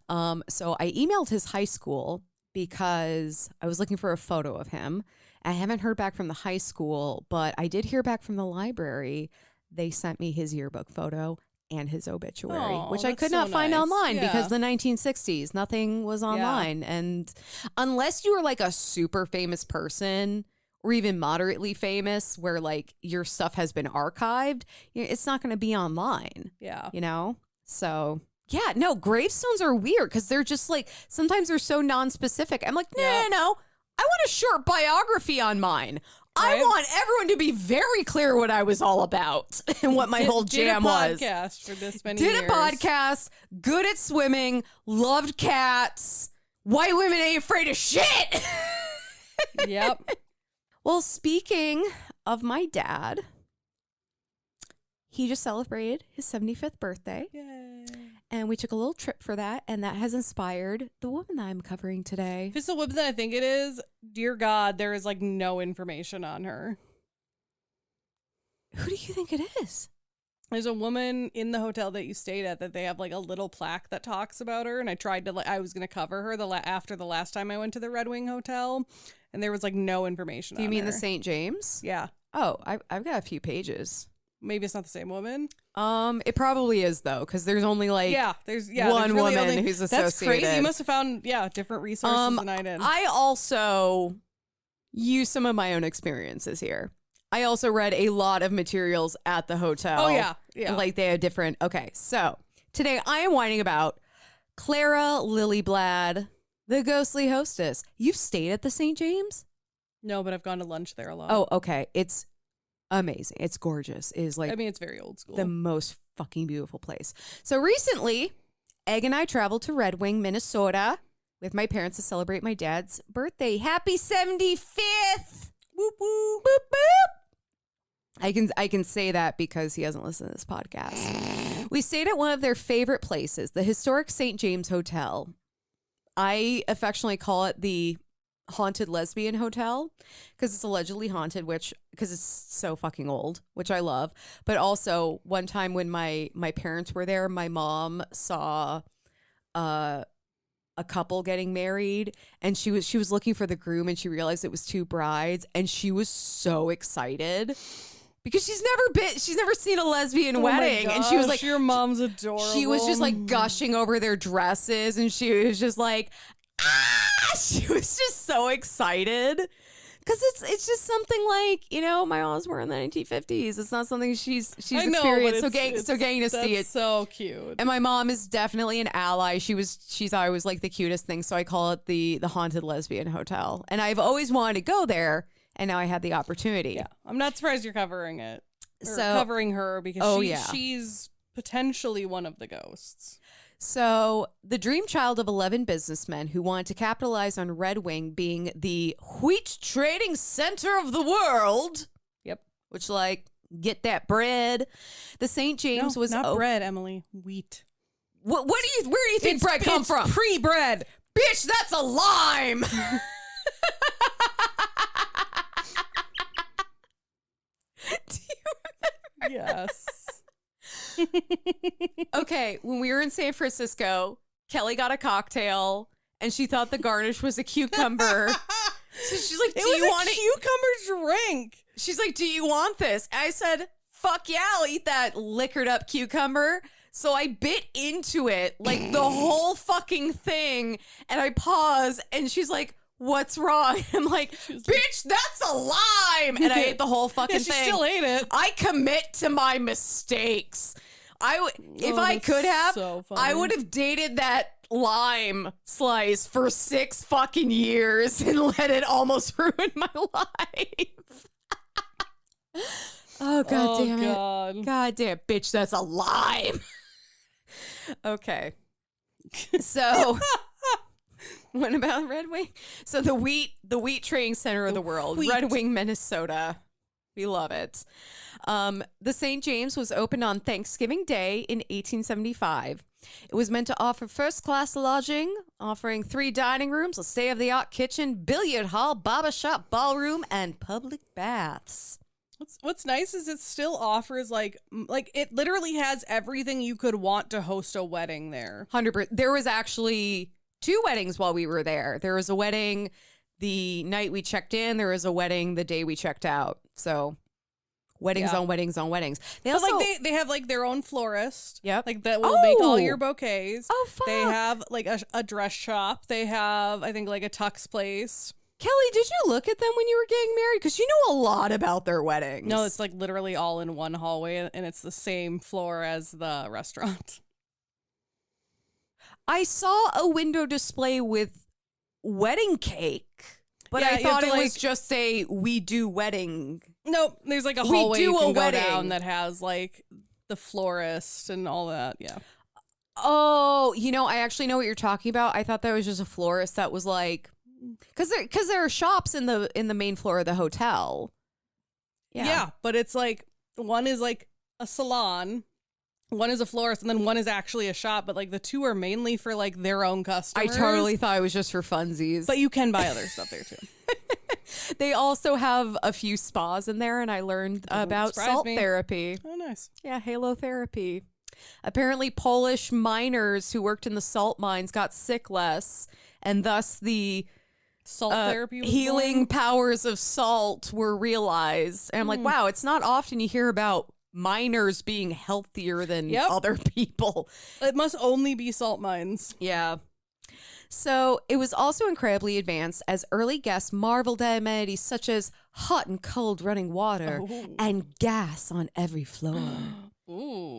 A: So I emailed his high school because I was looking for a photo of him. I haven't heard back from the high school, but I did hear back from the library. They sent me his yearbook photo and his obituary, which I could not find online because the 1960s, nothing was online. And unless you were like a super famous person or even moderately famous where like your stuff has been archived, it's not going to be online.
B: Yeah.
A: You know? So yeah, no, gravestones are weird because they're just like, sometimes they're so non-specific. I'm like, no. I want a short biography on mine. Right? I want everyone to be very clear what I was all about and what my whole jam was.
B: Did a podcast for this many years.
A: Did a podcast, good at swimming, loved cats. White women ain't afraid of shit.
B: Yep.
A: Well, speaking of my dad, he just celebrated his 75th birthday.
B: Yay.
A: And we took a little trip for that, and that has inspired the woman that I'm covering today.
B: If it's the woman that I think it is, dear God, there is like no information on her.
A: Who do you think it is?
B: There's a woman in the hotel that you stayed at that they have like a little plaque that talks about her, and I tried to I was going to cover her after the last time I went to the Red Wing Hotel, and there was like no information on her.
A: Do you mean the St. James?
B: Yeah.
A: Oh, I've got a few pages.
B: Maybe it's not the same woman.
A: It probably is though, because there's only like
B: there's
A: one
B: really
A: woman who's associated.
B: That's crazy. You must have found different resources than I did.
A: I also use some of my own experiences here. I also read a lot of materials at the hotel.
B: Oh yeah.
A: Like they had different. Okay, so today I am whining about Clara Lillyblad, the ghostly hostess. You've stayed at the St. James?
B: No, but I've gone to lunch there a lot.
A: Oh, okay. It's amazing. It's gorgeous. It is like,
B: I mean, it's very old school.
A: The most fucking beautiful place. So recently, Egg and I traveled to Red Wing, Minnesota with my parents to celebrate my dad's birthday. Happy 75th! Whoop whoop. Boop boop. I can say that because he hasn't listened to this podcast. We stayed at one of their favorite places, the historic St. James Hotel. I affectionately call it the haunted lesbian hotel because it's allegedly haunted, because it's so fucking old, which I love. But also one time when my parents were there, my mom saw a couple getting married, and she was looking for the groom, and she realized it was two brides, and she was so excited because she's never seen a lesbian wedding. And she was like,
B: your mom's adorable.
A: She was just like gushing over their dresses, and she was just like, she was just so excited because it's just something like, my mom's were in the 1950s. It's not something she's experienced. So getting to see it,
B: so cute.
A: And my mom is definitely an ally. She thought it was like the cutest thing. So I call it the haunted lesbian hotel. And I've always wanted to go there, and now I had the opportunity.
B: Yeah, I'm not surprised you're covering it. Covering her because she's potentially one of the ghosts.
A: So the dream child of 11 businessmen who wanted to capitalize on Red Wing being the wheat trading center of the world.
B: Yep.
A: Which, like, get that bread. The St. James was
B: not bread, Emily. Wheat.
A: Where do you think bread come from?
B: Pre-bread.
A: Bitch, that's a lime. Do you remember?
B: Yes.
A: Okay, when we were in San Francisco, Kelly got a cocktail and she thought the garnish was a cucumber. So she's like, do you want a
B: cucumber drink?
A: She's like, do you want this? And I said, fuck yeah, I'll eat that liquored up cucumber. So I bit into it, like the whole fucking thing. And I pause and she's like, what's wrong? I'm like, bitch, that's a lime. And I ate the whole fucking thing.
B: She still ate it.
A: I commit to my mistakes. If I could have,
B: so
A: I would have dated that lime slice for 6 fucking years and let it almost ruin my life. Oh, God damn it.
B: God.
A: God damn, bitch, that's a lime. Okay. So, what about Red Wing? So the wheat trading center of the world,
B: wheat.
A: Red Wing, Minnesota. We love it. The St. James was opened on Thanksgiving Day in 1875. It was meant to offer first-class lodging, offering 3 dining rooms, a state-of-the-art kitchen, billiard hall, barber shop, ballroom, and public baths.
B: What's nice is it still offers like it literally has everything you could want to host a wedding there.
A: 100%. There was actually 2 weddings while we were there. There was a wedding the night we checked in. There was a wedding the day we checked out. So weddings on weddings on weddings. They also
B: they have like their own florist.
A: Yep.
B: Like that will make all your bouquets.
A: Oh, fuck.
B: They have like a dress shop. They have, I think, like a tux place.
A: Kelly, did you look at them when you were getting married? Because you know a lot about their weddings.
B: No, it's like literally all in one hallway, and it's the same floor as the restaurant.
A: I saw a window display with wedding cake, but I thought it was just a we do wedding.
B: Nope, there's like a hallway you can go down that has like the florist and all that. Yeah.
A: Oh, I actually know what you're talking about. I thought that was just a florist that was like, because there are shops in the main floor of the hotel.
B: Yeah, but it's like one is like a salon, one is a florist, and then one is actually a shop. But like the 2 are mainly for like their own customers.
A: I totally thought it was just for funsies.
B: But you can buy other stuff there too.
A: They also have a few spas in there, and I learned about salt therapy.
B: Oh, nice.
A: Yeah, halo therapy. Apparently, Polish miners who worked in the salt mines got sick less, and thus the
B: salt therapy was
A: healing powers of salt were realized. And I'm like, wow, it's not often you hear about miners being healthier than other people.
B: It must only be salt mines.
A: Yeah. So it was also incredibly advanced, as early guests marveled at amenities such as hot and cold running water and gas on every floor.
B: Ooh.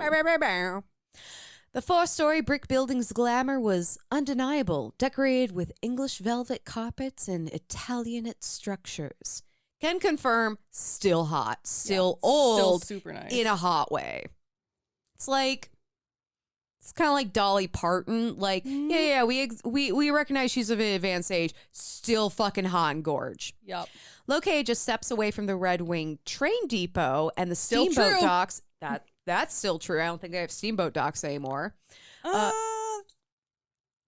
A: The 4-story brick building's glamour was undeniable, decorated with English velvet carpets and Italianate structures. Can confirm, still hot, still old,
B: still super nice
A: in a hot way. It's kind of like Dolly Parton. Like, we recognize she's of an advanced age, still fucking hot and gorge.
B: Yep.
A: Located just steps away from the Red Wing train depot and the
B: Still
A: steamboat
B: true.
A: docks. That's still true. I don't think they have steamboat docks anymore.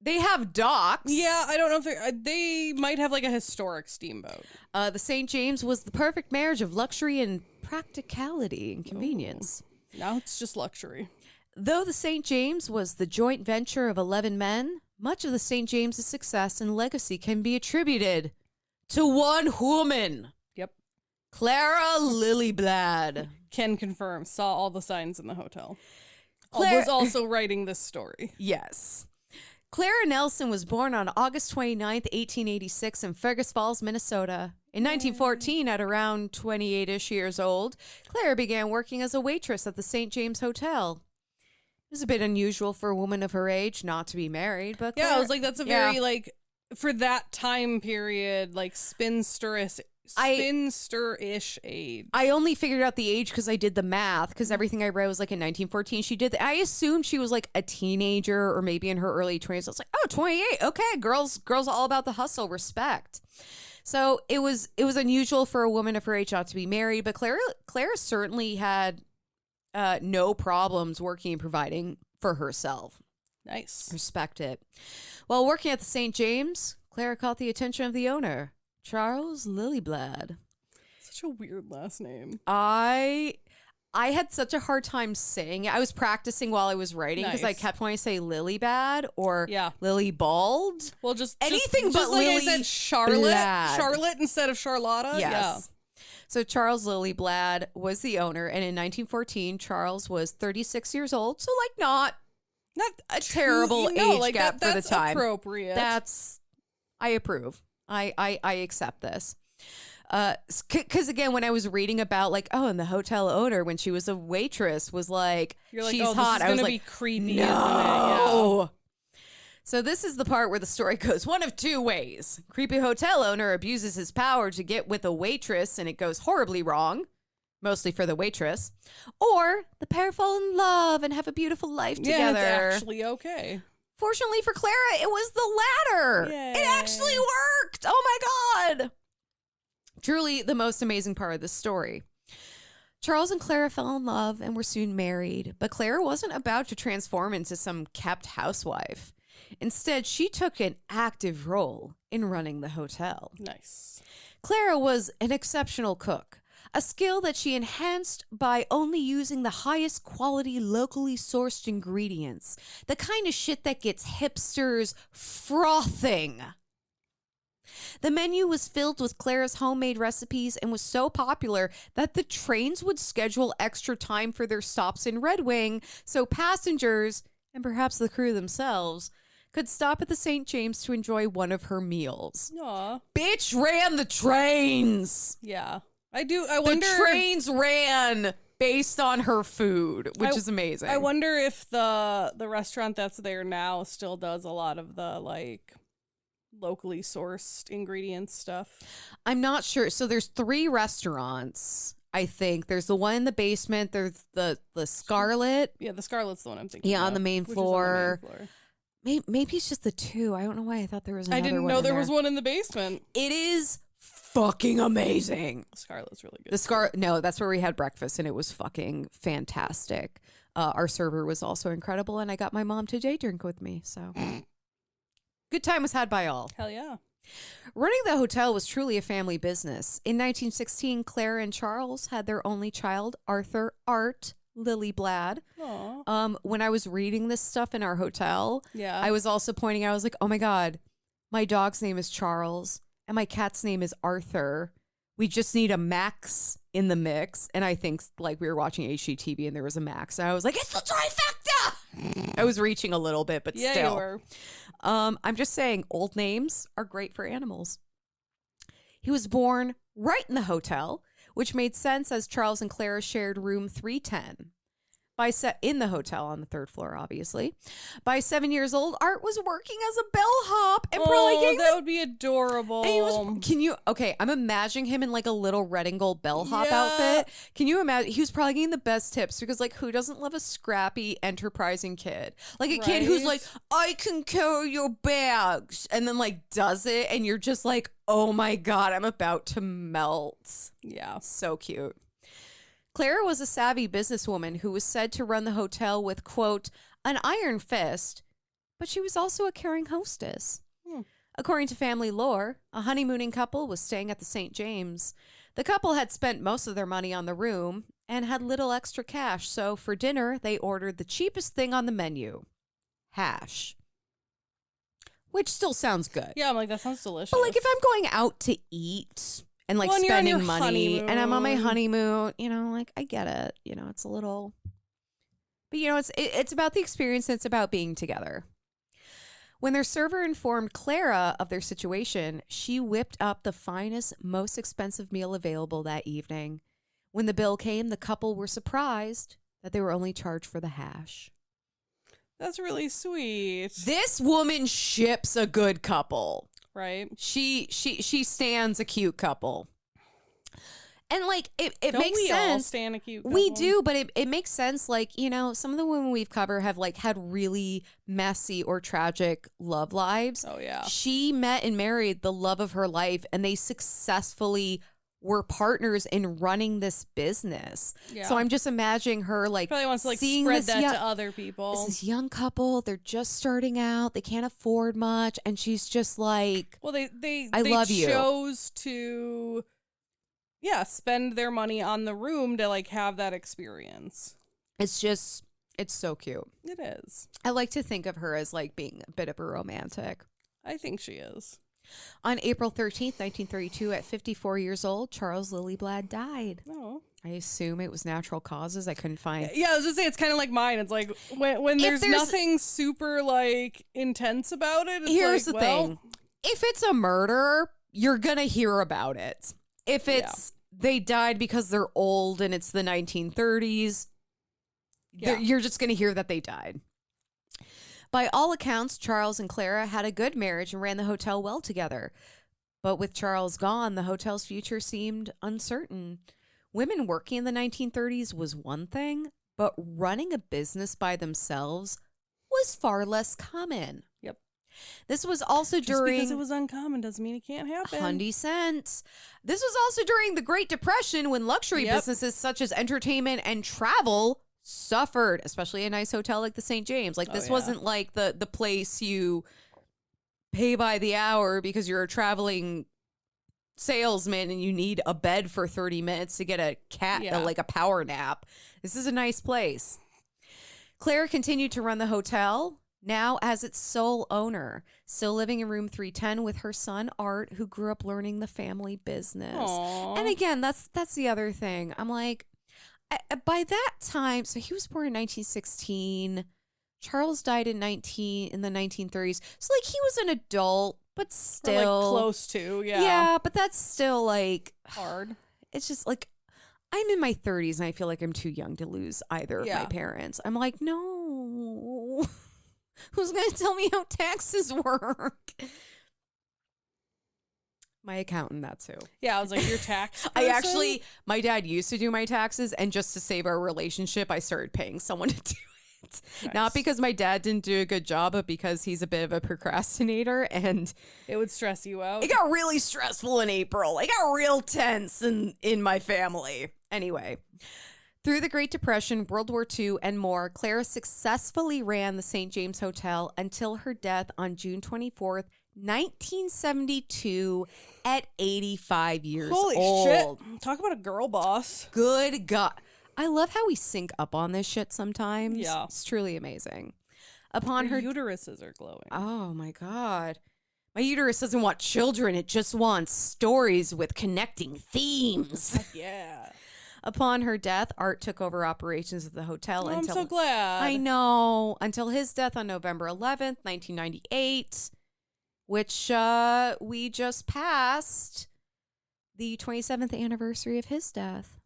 A: They have docks.
B: Yeah, I don't know if they might have like a historic steamboat.
A: The St. James was the perfect marriage of luxury and practicality and convenience.
B: Now it's just luxury.
A: Though the St. James was the joint venture of 11 men, much of the St. James's success and legacy can be attributed to one woman.
B: Yep.
A: Clara Lillyblad.
B: Can confirm. Saw all the signs in the hotel.
A: Claire-
B: Was also writing this story.
A: Yes. Clara Nelson was born on August 29th, 1886 in Fergus Falls, Minnesota. In 1914, at around 28-ish years old, Clara began working as a waitress at the St. James Hotel. It was a bit unusual for a woman of her age not to be married, but
B: Yeah, I was like, that's a very, like, for that time period, like, spinsterish age.
A: I only figured out the age because I did the math, because everything I read was like in 1914. She did. I assumed she was like a teenager or maybe in her early 20s. I was like, oh, 28. Okay, girls all about the hustle. Respect. So it was unusual for a woman of her age not to be married, but Clara certainly had no problems working and providing for herself.
B: Nice.
A: Respect it. While working at the St. James, Clara caught the attention of the owner, Charles Lillyblad.
B: Such a weird last name.
A: I had such a hard time saying it. I was practicing while I was writing because I kept wanting to say Lilybad or Lilybald.
B: Well, just
A: anything but
B: like
A: Lily.
B: I said, Charlotte.
A: Blad.
B: Charlotte instead of Charlotta.
A: Yes.
B: Yeah.
A: So Charles Lillyblad was the owner, and in 1914, Charles was 36 years old. So like not a terrible age gap for the time.
B: Appropriate.
A: I approve. I accept this. Because again, when I was reading about like, and the hotel owner when she was a waitress was like,
B: you're like,
A: she's hot.
B: This is gonna be creepy.
A: No.
B: Isn't it? Yeah.
A: So this is the part where the story goes one of two ways. Creepy hotel owner abuses his power to get with a waitress and it goes horribly wrong. mostly for the waitress, or the pair fall in love and have a beautiful life together.
B: Yeah, it's actually okay.
A: Fortunately for Clara, it was the latter.
B: Yay.
A: It actually worked. Oh my God. Truly the most amazing part of this story. Charles and Clara fell in love and were soon married, but Clara wasn't about to transform into some kept housewife. Instead, she took an active role in running the hotel.
B: Nice.
A: Clara was an exceptional cook, a skill that she enhanced by only using the highest quality locally sourced ingredients, the kind of shit that gets hipsters frothing. The menu was filled with Clara's homemade recipes and was so popular that the trains would schedule extra time for their stops in Red Wing so passengers, and perhaps the crew themselves, could stop at the St. James to enjoy one of her meals.
B: Aw.
A: Bitch ran the trains.
B: Yeah. I wonder.
A: The trains ran based on her food, which is amazing.
B: I wonder if the restaurant that's there now still does a lot of the like locally sourced ingredients stuff.
A: I'm not sure. So there's 3 restaurants. I think there's the one in the basement. There's the Scarlet.
B: Yeah, the Scarlet's the one I'm thinking.
A: Yeah,
B: of,
A: on the main
B: which is
A: floor.
B: on the main floor.
A: Maybe it's just the 2. I don't know why I thought there was another
B: I didn't
A: one
B: know
A: in
B: there
A: there
B: was one in the basement.
A: It is fucking amazing.
B: Scarlet's really good.
A: No, that's where we had breakfast and it was fucking fantastic. Our server was also incredible and I got my mom to day drink with me. So good time was had by all.
B: Hell yeah.
A: Running the hotel was truly a family business. In 1916, Clara and Charles had their only child, Arthur Art Lillyblad. When I was reading this stuff in our hotel, I was also pointing out, I was like, oh my God, my dog's name is Charles and my cat's name is Arthur. We just need a Max in the mix. And I think like we were watching HGTV and there was a Max. And I was like, it's the trifecta. I was reaching a little bit, but
B: yeah,
A: still.
B: You were.
A: I'm just saying old names are great for animals. He was born right in the hotel, which made sense as Charles and Clara shared room 310. In the hotel on the 3rd floor, obviously. By 7 years old, Art was working as a bellhop and probably getting
B: that would be adorable.
A: And I'm imagining him in like a little red and gold bellhop outfit. Can you imagine? He was probably getting the best tips because like who doesn't love a scrappy, enterprising kid? Like a kid who's like, I can carry your bags and then like does it and you're just like, oh my God, I'm about to melt.
B: Yeah.
A: So cute. Clara was a savvy businesswoman who was said to run the hotel with, quote, an iron fist, but she was also a caring hostess. According to family lore, a honeymooning couple was staying at the St. James. The couple had spent most of their money on the room and had little extra cash, so for dinner, they ordered the cheapest thing on the menu, hash. Which still sounds good.
B: Yeah, I'm like, that sounds delicious.
A: But like if I'm going out to eat and like spending money and I'm on my honeymoon, like I get it. It's a little, but it's about the experience and it's about being together. When their server informed Clara of their situation, she whipped up the finest, most expensive meal available that evening. When the bill came, the couple were surprised that they were only charged for the hash.
B: That's really sweet.
A: This woman ships a good couple.
B: Right.
A: She stands a cute couple. And like it
B: Don't
A: makes
B: we
A: sense.
B: All stand a cute couple?
A: We do, but it makes sense. Like, some of the women we've covered have like had really messy or tragic love lives.
B: Oh yeah.
A: She met and married the love of her life and they successfully were partners in running this business. Yeah. So I'm just imagining her like
B: probably wants to like spread that to other people.
A: This young couple, they're just starting out, they can't afford much, and she's just like,
B: well, they
A: love you.
B: Chose to spend their money on the room to like have that experience.
A: It's so cute.
B: It is.
A: I like to think of her as like being a bit of a romantic.
B: I think she is.
A: On April 13th, 1932, at 54 years old, Charles Lillyblad died.
B: Oh.
A: I assume it was natural causes. I couldn't find.
B: Yeah, I was just saying it's kind of like mine. It's like when there's nothing super like intense about it. It's
A: here's the thing: if it's a murder, you're gonna hear about it. If it's they died because they're old and it's the 1930s, you're just gonna hear that they died. By all accounts, Charles and Clara had a good marriage and ran the hotel well together. But with Charles gone, the hotel's future seemed uncertain. women working in the 1930s was one thing, but running a business by themselves was far less common.
B: Yep.
A: This was also
B: Just because it was uncommon doesn't mean it can't happen.
A: 100%. This was also during the Great Depression when luxury businesses such as entertainment and travel suffered, especially a nice hotel like the St. James. Like this wasn't like the place you pay by the hour because you're a traveling salesman and you need a bed for 30 minutes to get like a power nap. This is a nice place. Claire continued to run the hotel, now as its sole owner, still living in room 310 with her son Art, who grew up learning the family business.
B: Aww.
A: And again, that's the other thing. I'm like, by that time, so he was born in 1916. Charles died in the 1930s. So like he was an adult, but still
B: or like close to,
A: yeah, but that's still like
B: hard.
A: It's just like I'm in my 30s and I feel like I'm too young to lose either of my parents. I'm like, no. Who's going to tell me how taxes work? My accountant, that's who.
B: Yeah, I was like, your tax person?
A: My dad used to do my taxes, and just to save our relationship, I started paying someone to do it. Nice. Not because my dad didn't do a good job, but because he's a bit of a procrastinator, and
B: it would stress you out.
A: It got really stressful in April. It got real tense in my family. Anyway, through the Great Depression, World War II, and more, Clara successfully ran the St. James Hotel until her death on June 24th, 1972, at 85 years old.
B: Holy shit. Talk about a girl boss.
A: Good God. I love how we sync up on this shit sometimes.
B: Yeah.
A: It's truly amazing.
B: Her uteruses are glowing.
A: Oh, my God. My uterus doesn't want children. It just wants stories with connecting themes.
B: Yeah.
A: Upon her death, Art took over operations of the hotel
B: I'm so glad.
A: I know. Until his death on November 11th, 1998, which we just passed the 27th anniversary of his death.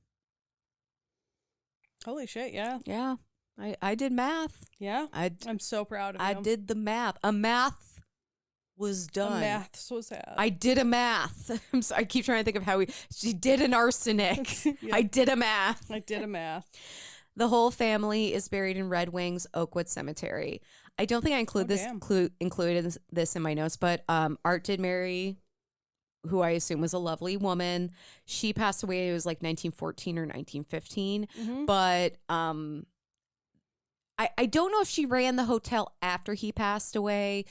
B: Holy shit, yeah.
A: Yeah. I did math.
B: Yeah? I'm so proud of you.
A: I did the math. A math was done.
B: A math was had.
A: I did a math. I'm sorry, I keep trying to think of how she did an arsenic. Yep. I did a math.
B: I did a math.
A: The whole family is buried in Red Wings Oakwood Cemetery. I don't think I included this in my notes, but Art did marry who I assume was a lovely woman. She passed away, it was like 1914 or 1915. Mm-hmm. But I don't know if she ran the hotel after he passed away,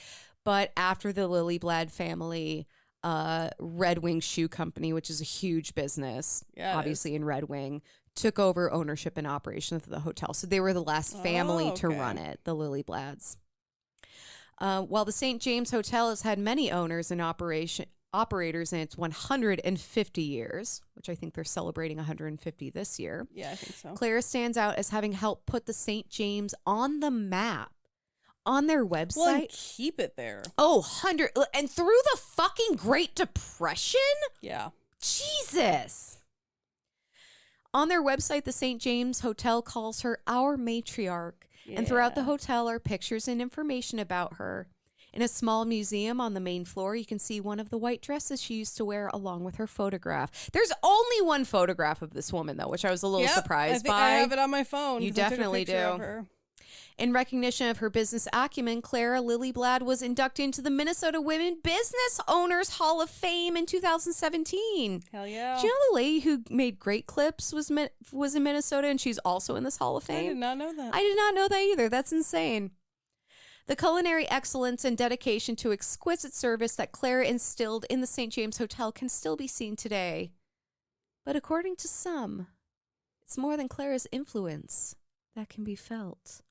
A: but after the Lillyblad family, Red Wing Shoe Company, which is a huge business, obviously in Red Wing, took over ownership and operation of the hotel. So they were the last family to run it, the Lillyblads. While the St. James Hotel has had many owners and operators in its 150 years, which I think they're celebrating 150 this year.
B: Yeah, I think so.
A: Clara stands out as having helped put the St. James on the map on their website.
B: Well, and keep it there.
A: Oh, and through the fucking Great Depression?
B: Yeah.
A: Jesus. On their website, the St. James Hotel calls her our matriarch. Yeah. And throughout the hotel are pictures and information about her. In a small museum on the main floor, you can see one of the white dresses she used to wear along with her photograph. There's only one photograph of this woman, though, which I was a little surprised by.
B: I have it on my phone.
A: You definitely do. In recognition of her business acumen, Clara Lillyblad was inducted into the Minnesota Women Business Owners Hall of Fame in 2017.
B: Hell yeah.
A: Do you know the lady who made Great Clips was in Minnesota, and she's also in this Hall of Fame?
B: I did not know that.
A: I did not know that either. That's insane. The culinary excellence and dedication to exquisite service that Clara instilled in the St. James Hotel can still be seen today. But according to some, it's more than Clara's influence that can be felt.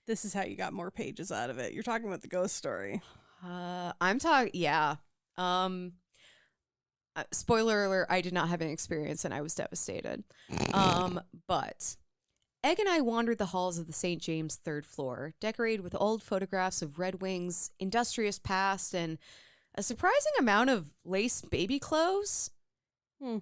B: This is how you got more pages out of it. You're talking about the ghost story.
A: I'm talking, yeah. Spoiler alert, I did not have an experience and I was devastated. But Egg and I wandered the halls of the St. James third floor, decorated with old photographs of Red Wing's industrious past and a surprising amount of lace baby clothes.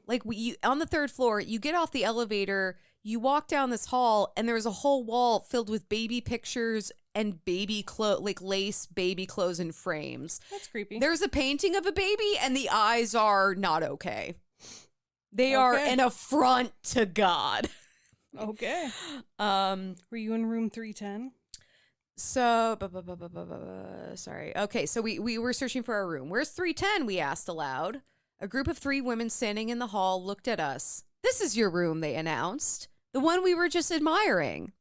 A: Like on the third floor, you get off the elevator, you walk down this hall, and there's a whole wall filled with baby pictures and baby clothes, like lace baby clothes in frames.
B: That's creepy.
A: There's a painting of a baby, and the eyes are not okay. They are an affront to God.
B: Okay. Were you in room 310?
A: So, sorry. Okay, so we were searching for our room. Where's 310? We asked aloud. A group of 3 women standing in the hall looked at us. This is your room, they announced. The one we were just admiring.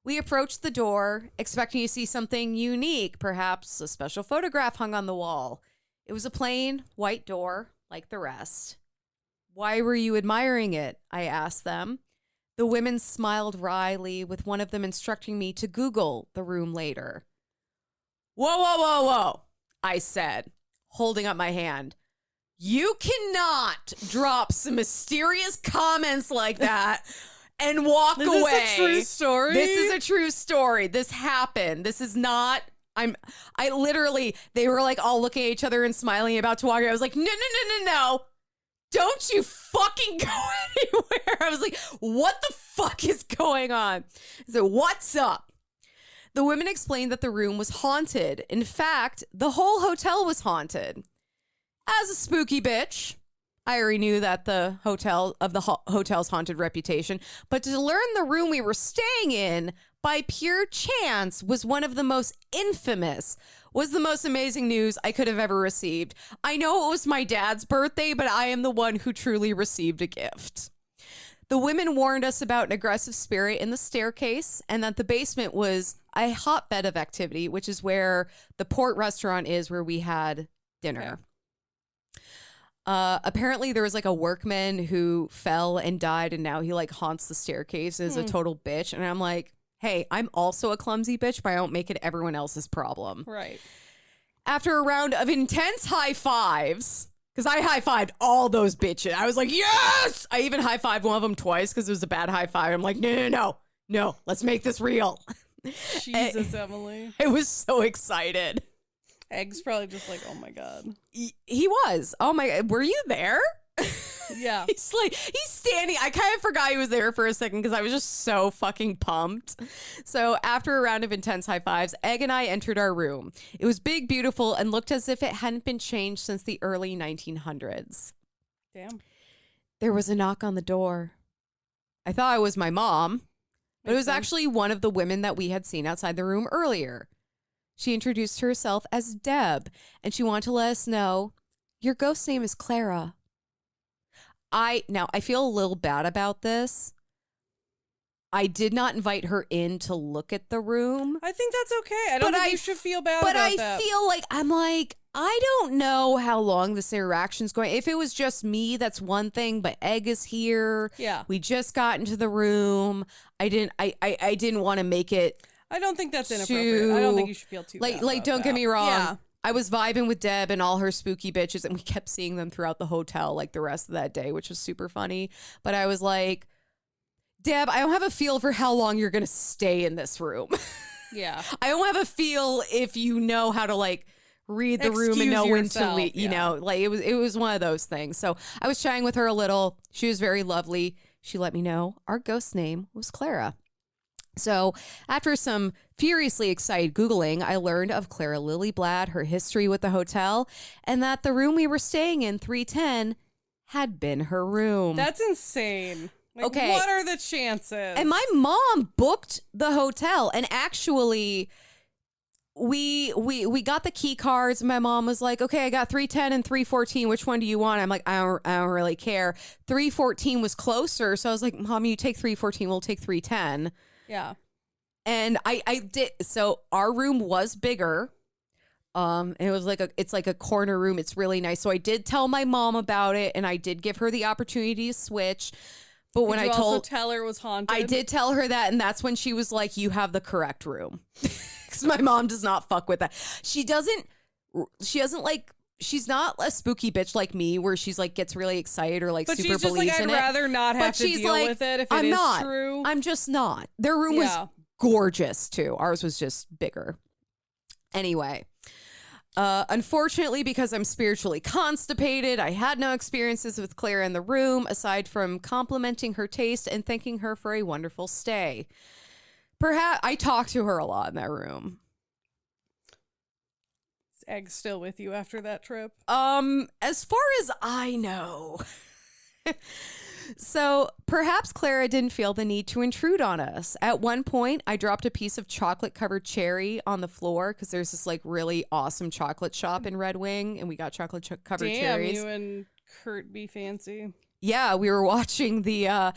A: We approached the door, expecting to see something unique, perhaps a special photograph hung on the wall. It was a plain white door, like the rest. Why were you admiring it? I asked them. The women smiled wryly, with one of them instructing me to Google the room later. Whoa, I said, holding up my hand. You cannot drop some mysterious comments like that and walk away.
B: Is this a true story?
A: This is a true story. This happened. This is not... I literally, they were like all looking at each other and smiling, about to walk away. I was like, no. Don't you fucking go anywhere. I was like, what the fuck is going on? So what's up? The women explained that the room was haunted. In fact, the whole hotel was haunted. As a spooky bitch, I already knew that the hotel's haunted reputation, but to learn the room we were staying in by pure chance was one of the most infamous, was the most amazing news I could have ever received. I know it was my dad's birthday, but I am the one who truly received a gift. The women warned us about an aggressive spirit in the staircase and that the basement was a hotbed of activity, which is where the Port restaurant is, where we had dinner. Apparently there was like a workman who fell and died, and now he like haunts the staircase as a total bitch. And I'm like, hey, I'm also a clumsy bitch, but I don't make it everyone else's problem.
B: Right.
A: After a round of intense high fives, because I high-fived all those bitches. I was like, yes! I even high-fived one of them twice because it was a bad high five. I'm like, no, let's make this real.
B: Jesus, Emily.
A: I was so excited.
B: Egg's probably just like, oh my God.
A: He was. Oh my God. Were you there?
B: Yeah.
A: He's standing. I kind of forgot he was there for a second because I was just so fucking pumped. So after a round of intense high fives, Egg and I entered our room. It was big, beautiful, and looked as if it hadn't been changed since the early 1900s.
B: Damn.
A: There was a knock on the door. I thought it was my mom, but it was actually one of the women that we had seen outside the room earlier. She introduced herself as Deb, and she wanted to let us know, your ghost name is Clara. I feel a little bad about this. I did not invite her in to look at the room.
B: I think that's okay. I don't think you should feel bad about that. But I
A: feel like, I don't know how long this interaction's going. If it was just me, that's one thing, but Egg is here.
B: Yeah.
A: We just got into the room. I didn't want to make it.
B: I don't think that's inappropriate. I don't think you should feel too bad about
A: don't
B: that.
A: Get me wrong.
B: Yeah.
A: I was vibing with Deb and all her spooky bitches, and we kept seeing them throughout the hotel like the rest of that day, which was super funny. But I was like, Deb, I don't have a feel for how long you're going to stay in this room.
B: Yeah.
A: I don't have a feel if you know how to like read the room and know when to leave. You know, like it was one of those things. So I was chatting with her a little. She was very lovely. She let me know our ghost name was Clara. So after some furiously excited Googling, I learned of Clara Lillyblad, her history with the hotel, and that the room we were staying in, 310, had been her room.
B: That's insane. Like,
A: okay.
B: What are the chances?
A: And my mom booked the hotel, and actually we got the key cards. My mom was like, okay, I got 310 and 314. Which one do you want? I'm like, I don't really care. 314 was closer. So I was like, Mom, you take 314. We'll take 310.
B: Yeah.
A: And I did. So our room was bigger. It was it's like a corner room. It's really nice. So I did tell my mom about it, and I did give her the opportunity to switch. But when
B: I also tell her it was haunted?
A: I did tell her that, and that's when she was like, you have the correct room. Because my mom does not fuck with that. She doesn't like, she's not a spooky bitch like me where she's like gets really excited or like
B: but
A: super
B: she's just
A: believes
B: like,
A: in
B: I'd rather not have to deal with it if it is true.
A: I'm just not. Their room was gorgeous too. Ours was just bigger. Anyway, unfortunately, because I'm spiritually constipated, I had no experiences with Clara in the room aside from complimenting her taste and thanking her for a wonderful stay. Perhaps I talked to her a lot in that room.
B: Is Egg still with you after that trip?
A: As far as I know. So perhaps Clara didn't feel the need to intrude on us. At one point, I dropped a piece of chocolate-covered cherry on the floor because there's this like really awesome chocolate shop in Red Wing, and we got chocolate-covered cherries.
B: Damn, you and Kurt be fancy.
A: Yeah, we were watching the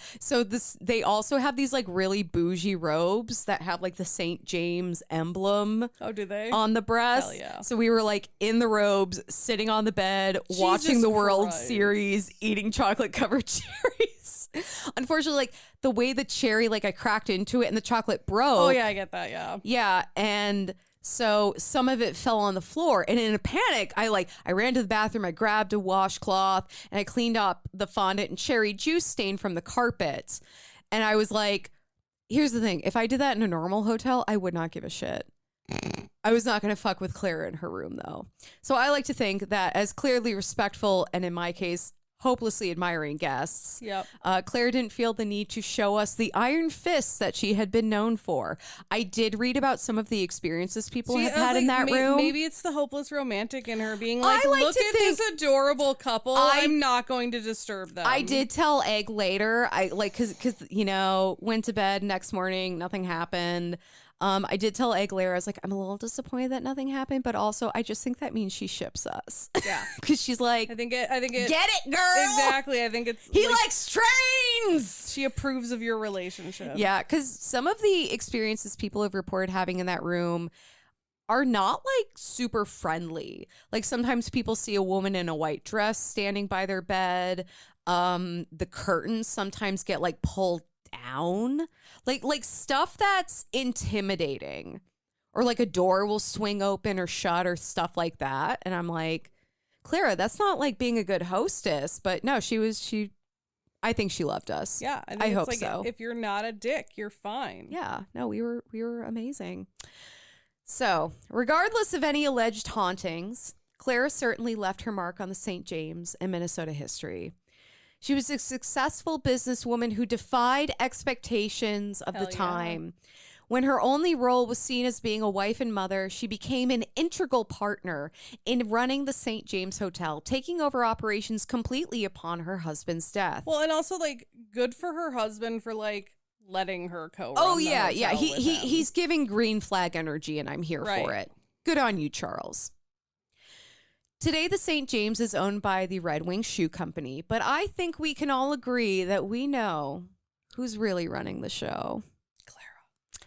A: they also have these like really bougie robes that have like the St. James emblem.
B: Oh, do they?
A: On the breast.
B: Hell yeah.
A: So we were like in the robes, sitting on the bed, watching the World Series, eating chocolate covered cherries. Unfortunately, like the way the cherry, like I cracked into it and the chocolate broke.
B: Oh yeah, I get that, yeah.
A: Yeah, and so some of it fell on the floor, and in a panic, I ran to the bathroom, I grabbed a washcloth, and I cleaned up the fondant and cherry juice stain from the carpet. And I was like, here's the thing. If I did that in a normal hotel, I would not give a shit. I was not going to fuck with Clara in her room, though. So I like to think that as clearly respectful, and in my case, hopelessly admiring guests, Claire didn't feel the need to show us the iron fists that she had been known for. I did read about some of the experiences people have had in that room.
B: Maybe it's the hopeless romantic in her being like, look at this adorable couple. I'm not going to disturb them.
A: I did tell Egg later, because went to bed next morning, nothing happened. I did tell Egg later, I was like, I'm a little disappointed that nothing happened, but also I just think that means she ships us. Yeah. Because she's like, I think it, get it, girl.
B: Exactly. I think it's.
A: He likes trains.
B: She approves of your relationship.
A: Yeah. Because some of the experiences people have reported having in that room are not like super friendly. Like sometimes people see a woman in a white dress standing by their bed. The curtains sometimes get like pulled down, like stuff that's intimidating, or like a door will swing open or shut or stuff like that. And I'm like, Clara, that's not like being a good hostess. But no, I think she loved us.
B: Yeah,
A: I hope so.
B: If you're not a dick, you're fine.
A: Yeah, no, we were amazing. So regardless of any alleged hauntings, Clara certainly left her mark on the St. James and Minnesota history. She was a successful businesswoman who defied expectations of the time. When her only role was seen as being a wife and mother, she became an integral partner in running the St. James Hotel, taking over operations completely upon her husband's death.
B: Well, and also like good for her husband for like letting her co-run.
A: Oh yeah, yeah. He's giving green flag energy, and I'm here for it. Good on you, Charles. Today, the St. James is owned by the Red Wing Shoe Company, but I think we can all agree that we know who's really running the show.
B: Clara.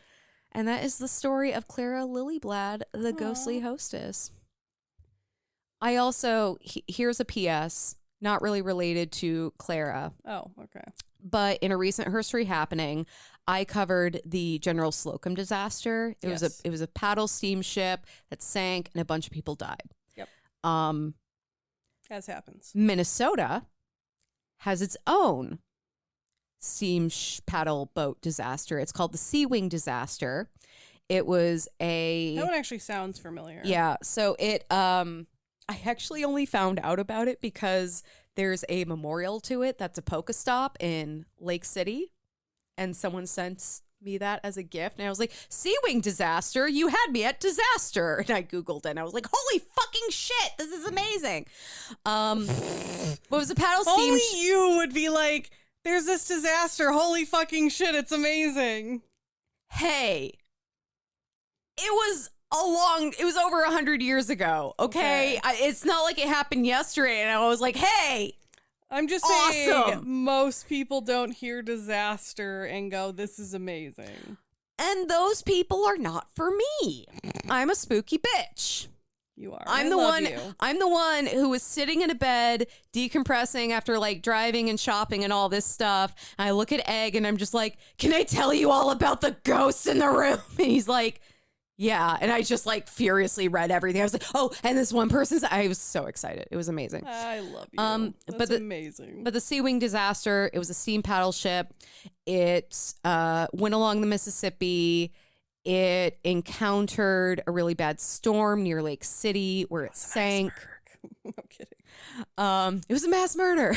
A: And that is the story of Clara Lillyblad, the ghostly hostess. I also, here's a PS, not really related to Clara.
B: Oh, okay.
A: But in a recent history happening, I covered the General Slocum disaster. It was a paddle steamship that sank and a bunch of people died.
B: As happens.
A: Minnesota has its own steam paddle boat disaster. It's called the Sea Wing disaster. It was
B: that one actually sounds familiar.
A: Yeah. So I actually only found out about it because there's a memorial to it that's a Pokestop in Lake City, and someone sent me that as a gift, and I was like, Sea Wing disaster, you had me at disaster. And I googled it and I was like, holy fucking shit, this is amazing. What was the paddle steam?
B: Only you would be like, there's this disaster, holy fucking shit, it's amazing.
A: Hey, it was over 100 years ago, okay? It's not like it happened yesterday and I was like, hey,
B: I'm just saying, most people don't hear disaster and go, this is amazing.
A: And those people are not for me. I'm a spooky bitch.
B: You are.
A: I'm the one who was sitting in a bed decompressing after like driving and shopping and all this stuff. And I look at Egg and I'm just like, can I tell you all about the ghosts in the room? And he's like, yeah. And I just like furiously read everything. I was like, oh, and this one I was so excited. It was amazing.
B: I love you. That's amazing.
A: But the Sea Wing disaster, it was a steam paddle ship. It went along the Mississippi. It encountered a really bad storm near Lake City where it sank.
B: I'm kidding.
A: It was a mass murder.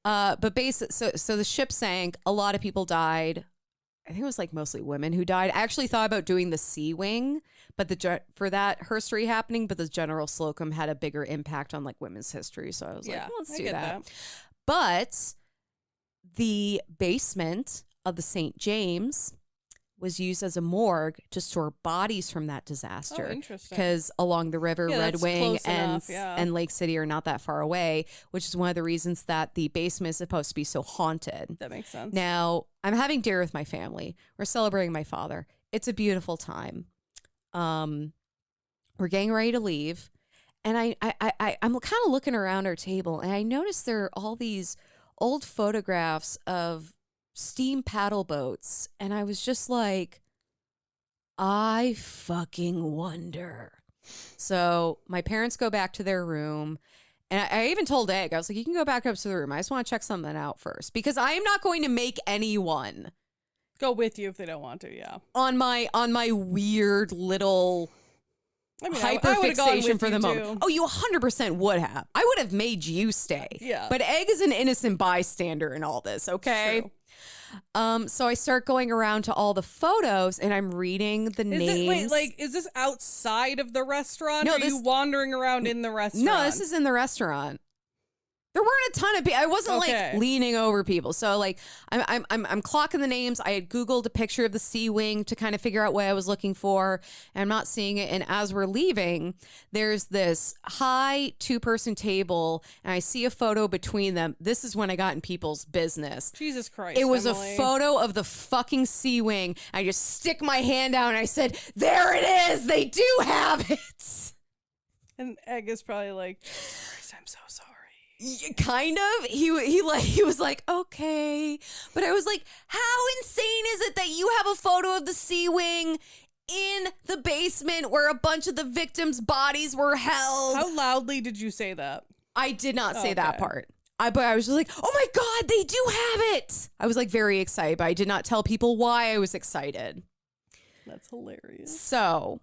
A: But so the ship sank. A lot of people died. I think it was like mostly women who died. I actually thought about doing the Sea Wing, but for that herstory happening, but the General Slocum had a bigger impact on like women's history. So I was like, let's do that. But the basement of the St. James was used as a morgue to store bodies from that disaster.
B: Oh, interesting.
A: Because along the river, Red Wing and Lake City are not that far away, which is one of the reasons that the basement is supposed to be so haunted.
B: That makes sense.
A: Now, I'm having dinner with my family. We're celebrating my father. It's a beautiful time. We're getting ready to leave. And I'm kind of looking around our table, and I noticed there are all these old photographs of steam paddle boats, and I was just like, I fucking wonder. So my parents go back to their room, and I even told Egg, I was like, you can go back up to the room. I just want to check something out first, because I am not going to make anyone
B: go with you if they don't want to. Yeah,
A: on my weird little hyperfixation for the moment.
B: Too.
A: Oh, you 100% would have. I would have made you stay.
B: Yeah,
A: but Egg is an innocent bystander in all this. Okay.
B: True.
A: So I start going around to all the photos, and I'm reading the names.
B: Is this outside of the restaurant?
A: No,
B: or are you wandering around in the restaurant?
A: No, this is in the restaurant. There weren't a ton of people. I wasn't like leaning over people. So like I'm clocking the names. I had Googled a picture of the Sea Wing to kind of figure out what I was looking for. And I'm not seeing it. And as we're leaving, there's this high 2-person table, and I see a photo between them. This is when I got in people's business.
B: Jesus Christ.
A: It was
B: Emily.
A: a photo of the fucking Sea Wing. I just stick my hand out and I said, "There it is. They do have it."
B: And Egg is probably like, I'm so sorry.
A: Kind of. He was like, okay. But I was like, how insane is it that you have a photo of the Sea Wing in the basement where a bunch of the victims' bodies were held?
B: How loudly did you say that?
A: I did not say that part. But I was just like, oh my God, they do have it. I was like very excited, but I did not tell people why I was excited.
B: That's hilarious.
A: So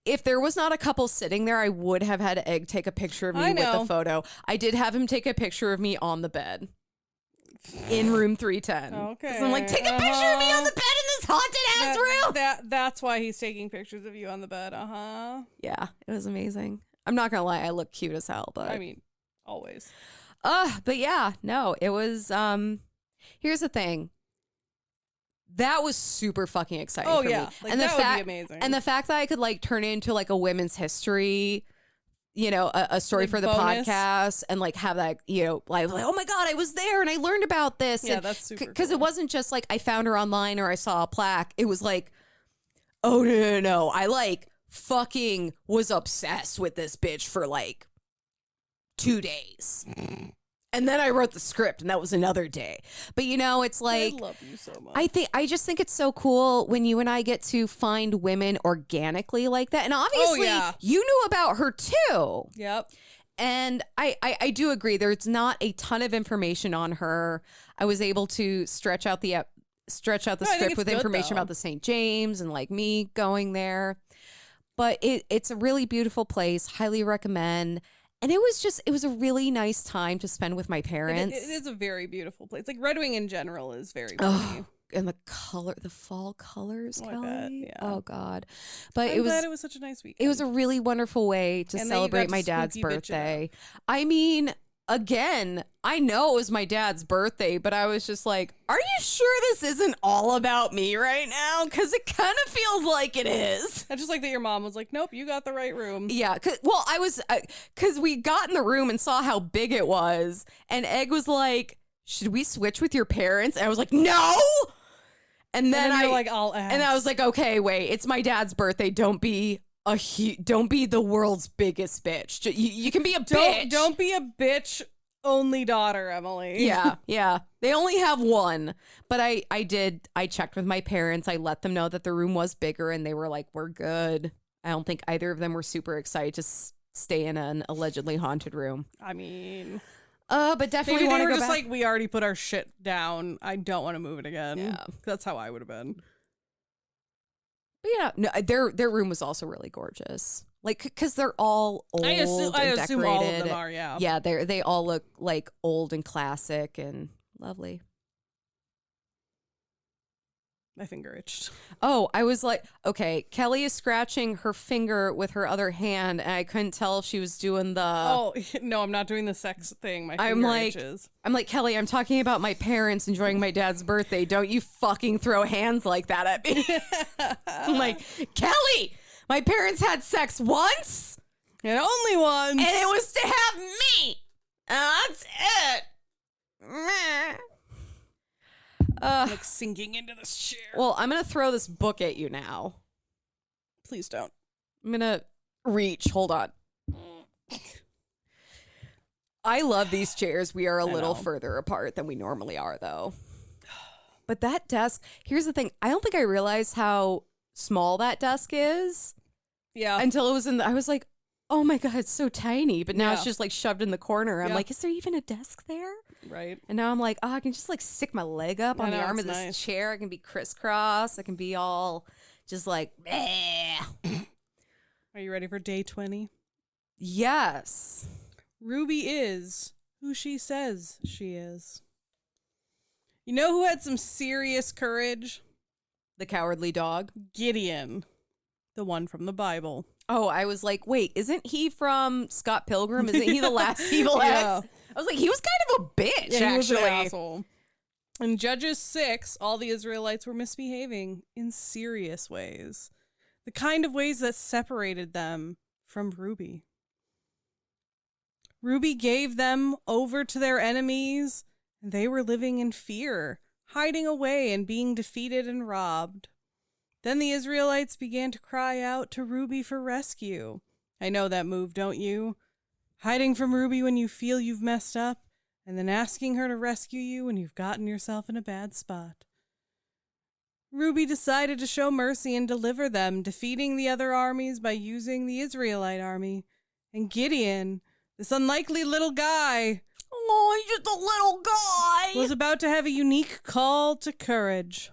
A: if there was not a couple sitting there, I would have had Egg take a picture of me with the photo. I did have him take a picture of me on the bed in room 310.
B: Okay.
A: So I'm like, take a picture of me on the bed in this haunted ass room.
B: That's why he's taking pictures of you on the bed.
A: Yeah, it was amazing. I'm not gonna lie, I look cute as hell, but
B: I mean, always.
A: But yeah, no, it was. Here's the thing. That was super fucking exciting for me.
B: Like, and that would be amazing.
A: And the fact that I could like turn it into like a women's history, a story
B: like
A: for the
B: bonus.
A: podcast, and like have that, like, oh my God, I was there and I learned about this.
B: Yeah,
A: and
B: that's super
A: Because
B: cool.
A: it wasn't just like I found her online or I saw a plaque. It was like, oh no. I like fucking was obsessed with this bitch for like 2 days. And then I wrote the script, and that was another day. But it's like
B: I love you so much.
A: I just think it's so cool when you and I get to find women organically like that. And obviously, you knew about her too.
B: Yep.
A: And I do agree. There's not a ton of information on her. I was able to stretch out the script with information about the St. James and like me going there. But it's a really beautiful place. Highly recommend. And it was a really nice time to spend with my parents.
B: It is a very beautiful place. Like Red Wing in general is very pretty.
A: And the fall colors, Kelly.
B: Bet, yeah.
A: Oh God. But
B: I'm glad it was such a nice weekend.
A: It was a really wonderful way to celebrate my dad's birthday. I mean, again, I know it was my dad's birthday, but I was just like, are you sure this isn't all about me right now? Because it kind of feels like it is.
B: I just like that your mom was like, nope, you got the right room.
A: Yeah. Because we got in the room and saw how big it was. And Egg was like, should we switch with your parents? And I was like, no. And then
B: I'll ask.
A: And I was like, okay, wait, it's my dad's birthday. Don't be the world's biggest bitch. You can be a bitch.
B: Don't be a bitch only daughter, Emily.
A: Yeah. They only have one. But I checked with my parents. I let them know that the room was bigger, and they were like, we're good. I don't think either of them were super excited to stay in an allegedly haunted room.
B: I mean,
A: but definitely
B: want to go
A: back.
B: like, we already put our shit down. I don't want to move it again.
A: Yeah.
B: That's how I would have been.
A: But yeah, no, their room was also really gorgeous. Like, because they're all old and decorated.
B: I assume all of them are, yeah.
A: Yeah, they all look like old and classic and lovely.
B: My finger itched.
A: Oh, I was like, okay, Kelly is scratching her finger with her other hand, and I couldn't tell if she was doing the...
B: Oh, no, I'm not doing the sex thing. My finger itches.
A: I'm like, Kelly, I'm talking about my parents enjoying my dad's birthday. Don't you fucking throw hands like that at me. I'm like, Kelly, my parents had sex once.
B: And only once.
A: And it was to have me. That's it.
B: Like sinking into this chair.
A: Well, I'm going to throw this book at you now.
B: Please don't.
A: I'm going to reach. Hold on. I love these chairs. We are a little further apart than we normally are, though. But that desk, here's the thing. I don't think I realized how small that desk is.
B: Yeah.
A: Until it was I was like, oh my God, it's so tiny. But now it's just like shoved in the corner. I'm like, is there even a desk there?
B: Right.
A: And now I'm like, oh, I can just like stick my leg up on the arm of this chair. I can be crisscross. I can be all just like, bleh.
B: Are you ready for day 20?
A: Yes.
B: Ruby is who she says she is. You know who had some serious courage?
A: The cowardly dog.
B: Gideon. The one from the Bible.
A: Oh, I was like, wait, isn't he from Scott Pilgrim? Isn't he the last evil ex? I was like, he was kind of a bitch,
B: yeah, he
A: actually.
B: was an asshole. In Judges 6, all the Israelites were misbehaving in serious ways. The kind of ways that separated them from Ruby. Ruby gave them over to their enemies, and they were living in fear, hiding away and being defeated and robbed. Then the Israelites began to cry out to Ruby for rescue. I know that move, don't you? Hiding from Ruby when you feel you've messed up, and then asking her to rescue you when you've gotten yourself in a bad spot. Ruby decided to show mercy and deliver them, defeating the other armies by using the Israelite army. And Gideon, this unlikely little guy,
A: oh, he's just a little guy,
B: was about to have a unique call to courage.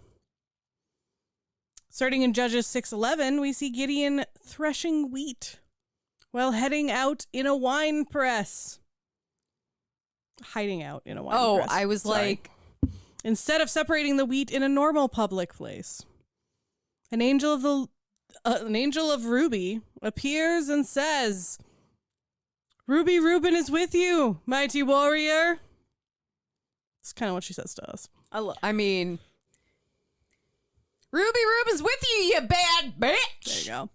B: Starting in Judges 6:11, we see Gideon threshing wheat while heading out in a wine press. Hiding out in a wine press.
A: Oh, I was like...
B: Instead of separating the wheat in a normal public place. An angel of Ruby appears and says, Ruby Reuben is with you, mighty warrior. That's kind of what she says to us.
A: I mean... Ruby Reuben's with you, you bad bitch.
B: There you go.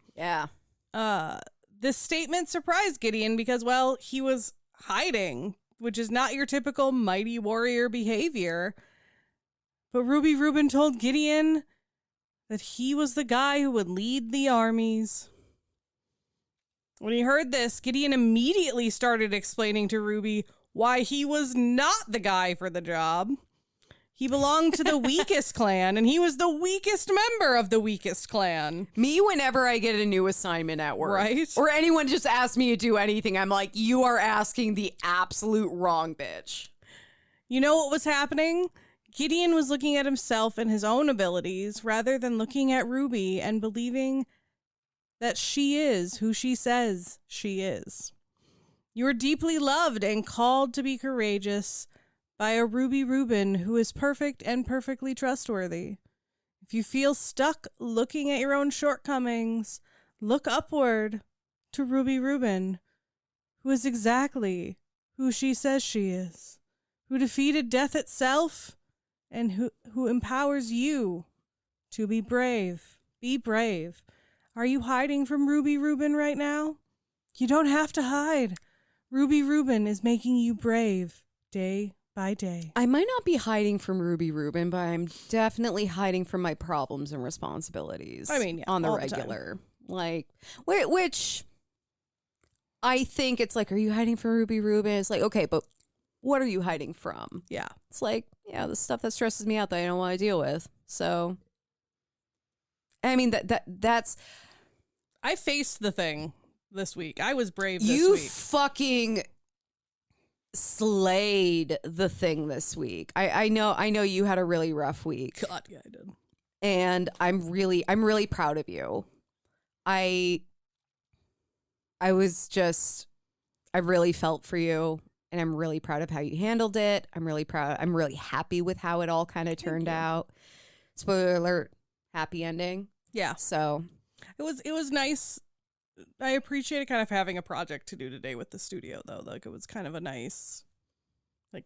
A: Yeah.
B: This statement surprised Gideon because, well, he was hiding, which is not your typical mighty warrior behavior. But Ruby Reuben told Gideon that he was the guy who would lead the armies. When he heard this, Gideon immediately started explaining to Ruby why he was not the guy for the job. He belonged to the weakest clan, and he was the weakest member of the weakest clan.
A: Me, whenever I get a new assignment at work,
B: right?
A: Or anyone just asks me to do anything, I'm like, you are asking the absolute wrong bitch.
B: You know what was happening? Gideon was looking at himself and his own abilities rather than looking at Ruby and believing that she is who she says she is. You are deeply loved and called to be courageous by a Ruby Reuben who is perfect and perfectly trustworthy. If you feel stuck looking at your own shortcomings, look upward to Ruby Reuben, who is exactly who she says she is, who defeated death itself, and who empowers you to be brave. Be brave. Are you hiding from Ruby Reuben right now? You don't have to hide. Ruby Reuben is making you brave day by day.
A: I might not be hiding from Ruby Reuben, but I'm definitely hiding from my problems and responsibilities.
B: I mean, yeah,
A: on the regular. Like, which I think it's like, are you hiding from Ruby Reuben? It's like, okay, but what are you hiding from?
B: Yeah.
A: It's like, yeah, the stuff that stresses me out that I don't want to deal with. So, I mean, that's...
B: I faced the thing this week. I was brave this week.
A: You fucking slayed the thing this week. I know you had a really rough week.
B: God, yeah, I did.
A: And I'm really proud of you. I really felt for you, and I'm really proud of how you handled it. I'm really happy with how it all kind of turned out. Spoiler alert, happy ending.
B: Yeah.
A: So
B: it was nice. I appreciated kind of having a project to do today with the studio, though. Like, it was kind of a nice, like,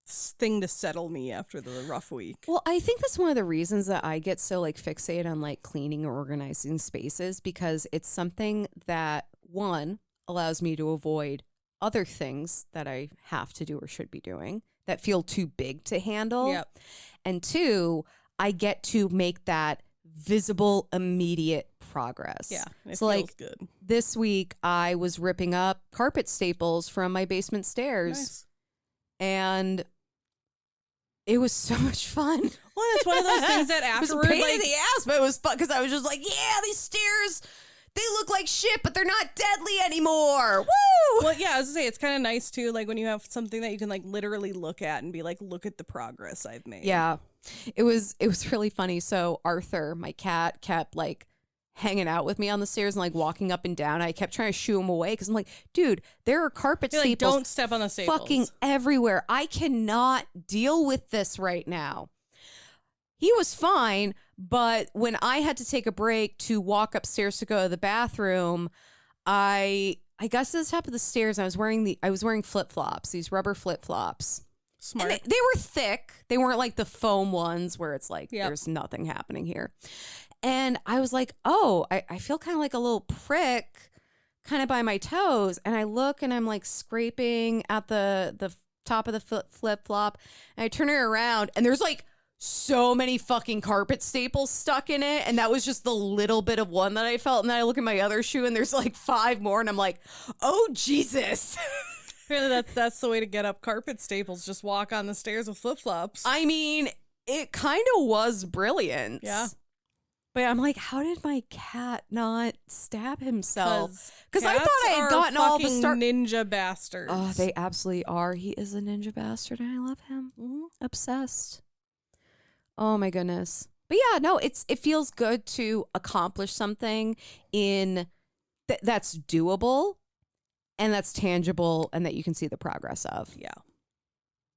B: thing to settle me after the rough week.
A: Well, I think that's one of the reasons that I get so like fixated on like cleaning or organizing spaces, because it's something that, one, allows me to avoid other things that I have to do or should be doing that feel too big to handle.
B: Yep.
A: And two, I get to make that visible, immediate progress.
B: Yeah, it
A: so
B: feels
A: like
B: good.
A: this week I was ripping up carpet staples from my basement stairs.
B: Nice.
A: And it was so much fun.
B: Well, it's one of those things that afterward,
A: it was a pain
B: like,
A: in the ass, but it was fun because I was just like, yeah, these stairs, they look like shit, but they're not deadly anymore. Woo!
B: Well, yeah, I was gonna say, it's kind of nice too, like when you have something that you can like literally look at and be like, look at the progress I've made.
A: Yeah, it was really funny. So Arthur, my cat, kept like hanging out with me on the stairs and like walking up and down. I kept trying to shoo him away because I'm like, dude, there are carpet
B: You're like,
A: staples.
B: don't step on the staples.
A: Fucking everywhere. I cannot deal with this right now. He was fine, but when I had to take a break to walk upstairs to go to the bathroom, I got to the top of the stairs. And I was wearing flip-flops, these rubber flip-flops.
B: Smart.
A: And they were thick. They weren't like the foam ones where it's like,
B: Yep.
A: there's nothing happening here. And I was like, oh, I feel kind of like a little prick kind of by my toes. And I look and I'm like scraping at the top of the flip-flop. And I turn it around and there's like so many fucking carpet staples stuck in it. And that was just the little bit of one that I felt. And then I look at my other shoe and there's like 5 more. And I'm like, oh, Jesus.
B: Really, that's the way to get up carpet staples. Just walk on the stairs with flip-flops.
A: I mean, it kind of was brilliant.
B: Yeah.
A: But I'm like, how did my cat not stab himself? Because I
B: cats
A: thought I had
B: are
A: gotten all the
B: fucking ninja bastards.
A: Oh, they absolutely are. He is a ninja bastard, and I love him.
B: Mhm.
A: Obsessed. Oh my goodness. But yeah, no, it feels good to accomplish something in that's doable and that's tangible and that you can see the progress of.
B: Yeah.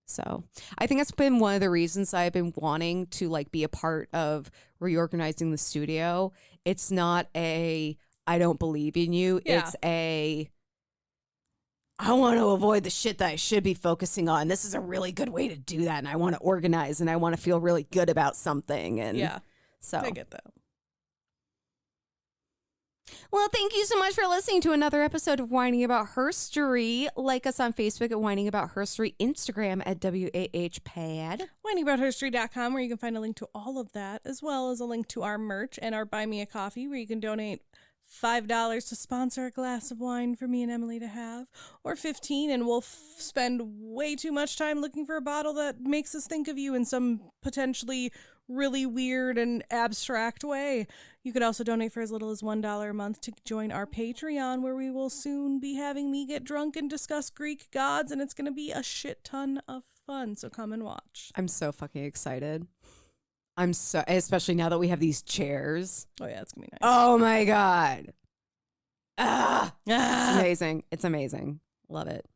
A: So I think that's been one of the reasons I've been wanting to like be a part of reorganizing the studio. It's not I don't believe in you.
B: Yeah.
A: It's I want to avoid the shit that I should be focusing on. This is a really good way to do that. And I want to organize and I want to feel really good about something. And
B: Yeah.
A: so
B: I get that.
A: Well, thank you so much for listening to another episode of Whining About Herstory. Like us on Facebook at Whining About Herstory, Instagram at WAHPad.
B: WhiningAboutHerstory.com, where you can find a link to all of that, as well as a link to our merch and our Buy Me a Coffee, where you can donate $5 to sponsor a glass of wine for me and Emily to have, or $15, and we'll spend way too much time looking for a bottle that makes us think of you in some potentially really weird and abstract way. You could also donate for as little as $1 a month to join our Patreon, where we will soon be having me get drunk and discuss Greek gods, and it's going to be a shit ton of fun, so come and watch.
A: I'm so fucking excited. Especially now that we have these chairs.
B: Oh yeah, it's going to be nice.
A: Oh my God. It's amazing. It's amazing. Love it.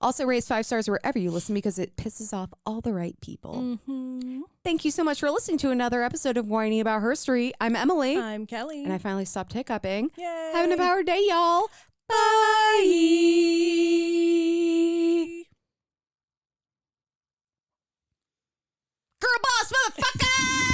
A: Also, raise 5 stars wherever you listen because it pisses off all the right people.
B: Mm-hmm.
A: Thank you so much for listening to another episode of Whining About Herstory. I'm Emily.
B: I'm Kelly.
A: And I finally stopped hiccuping.
B: Yay.
A: Have an empowered day, y'all. Bye. Girl boss, motherfucker!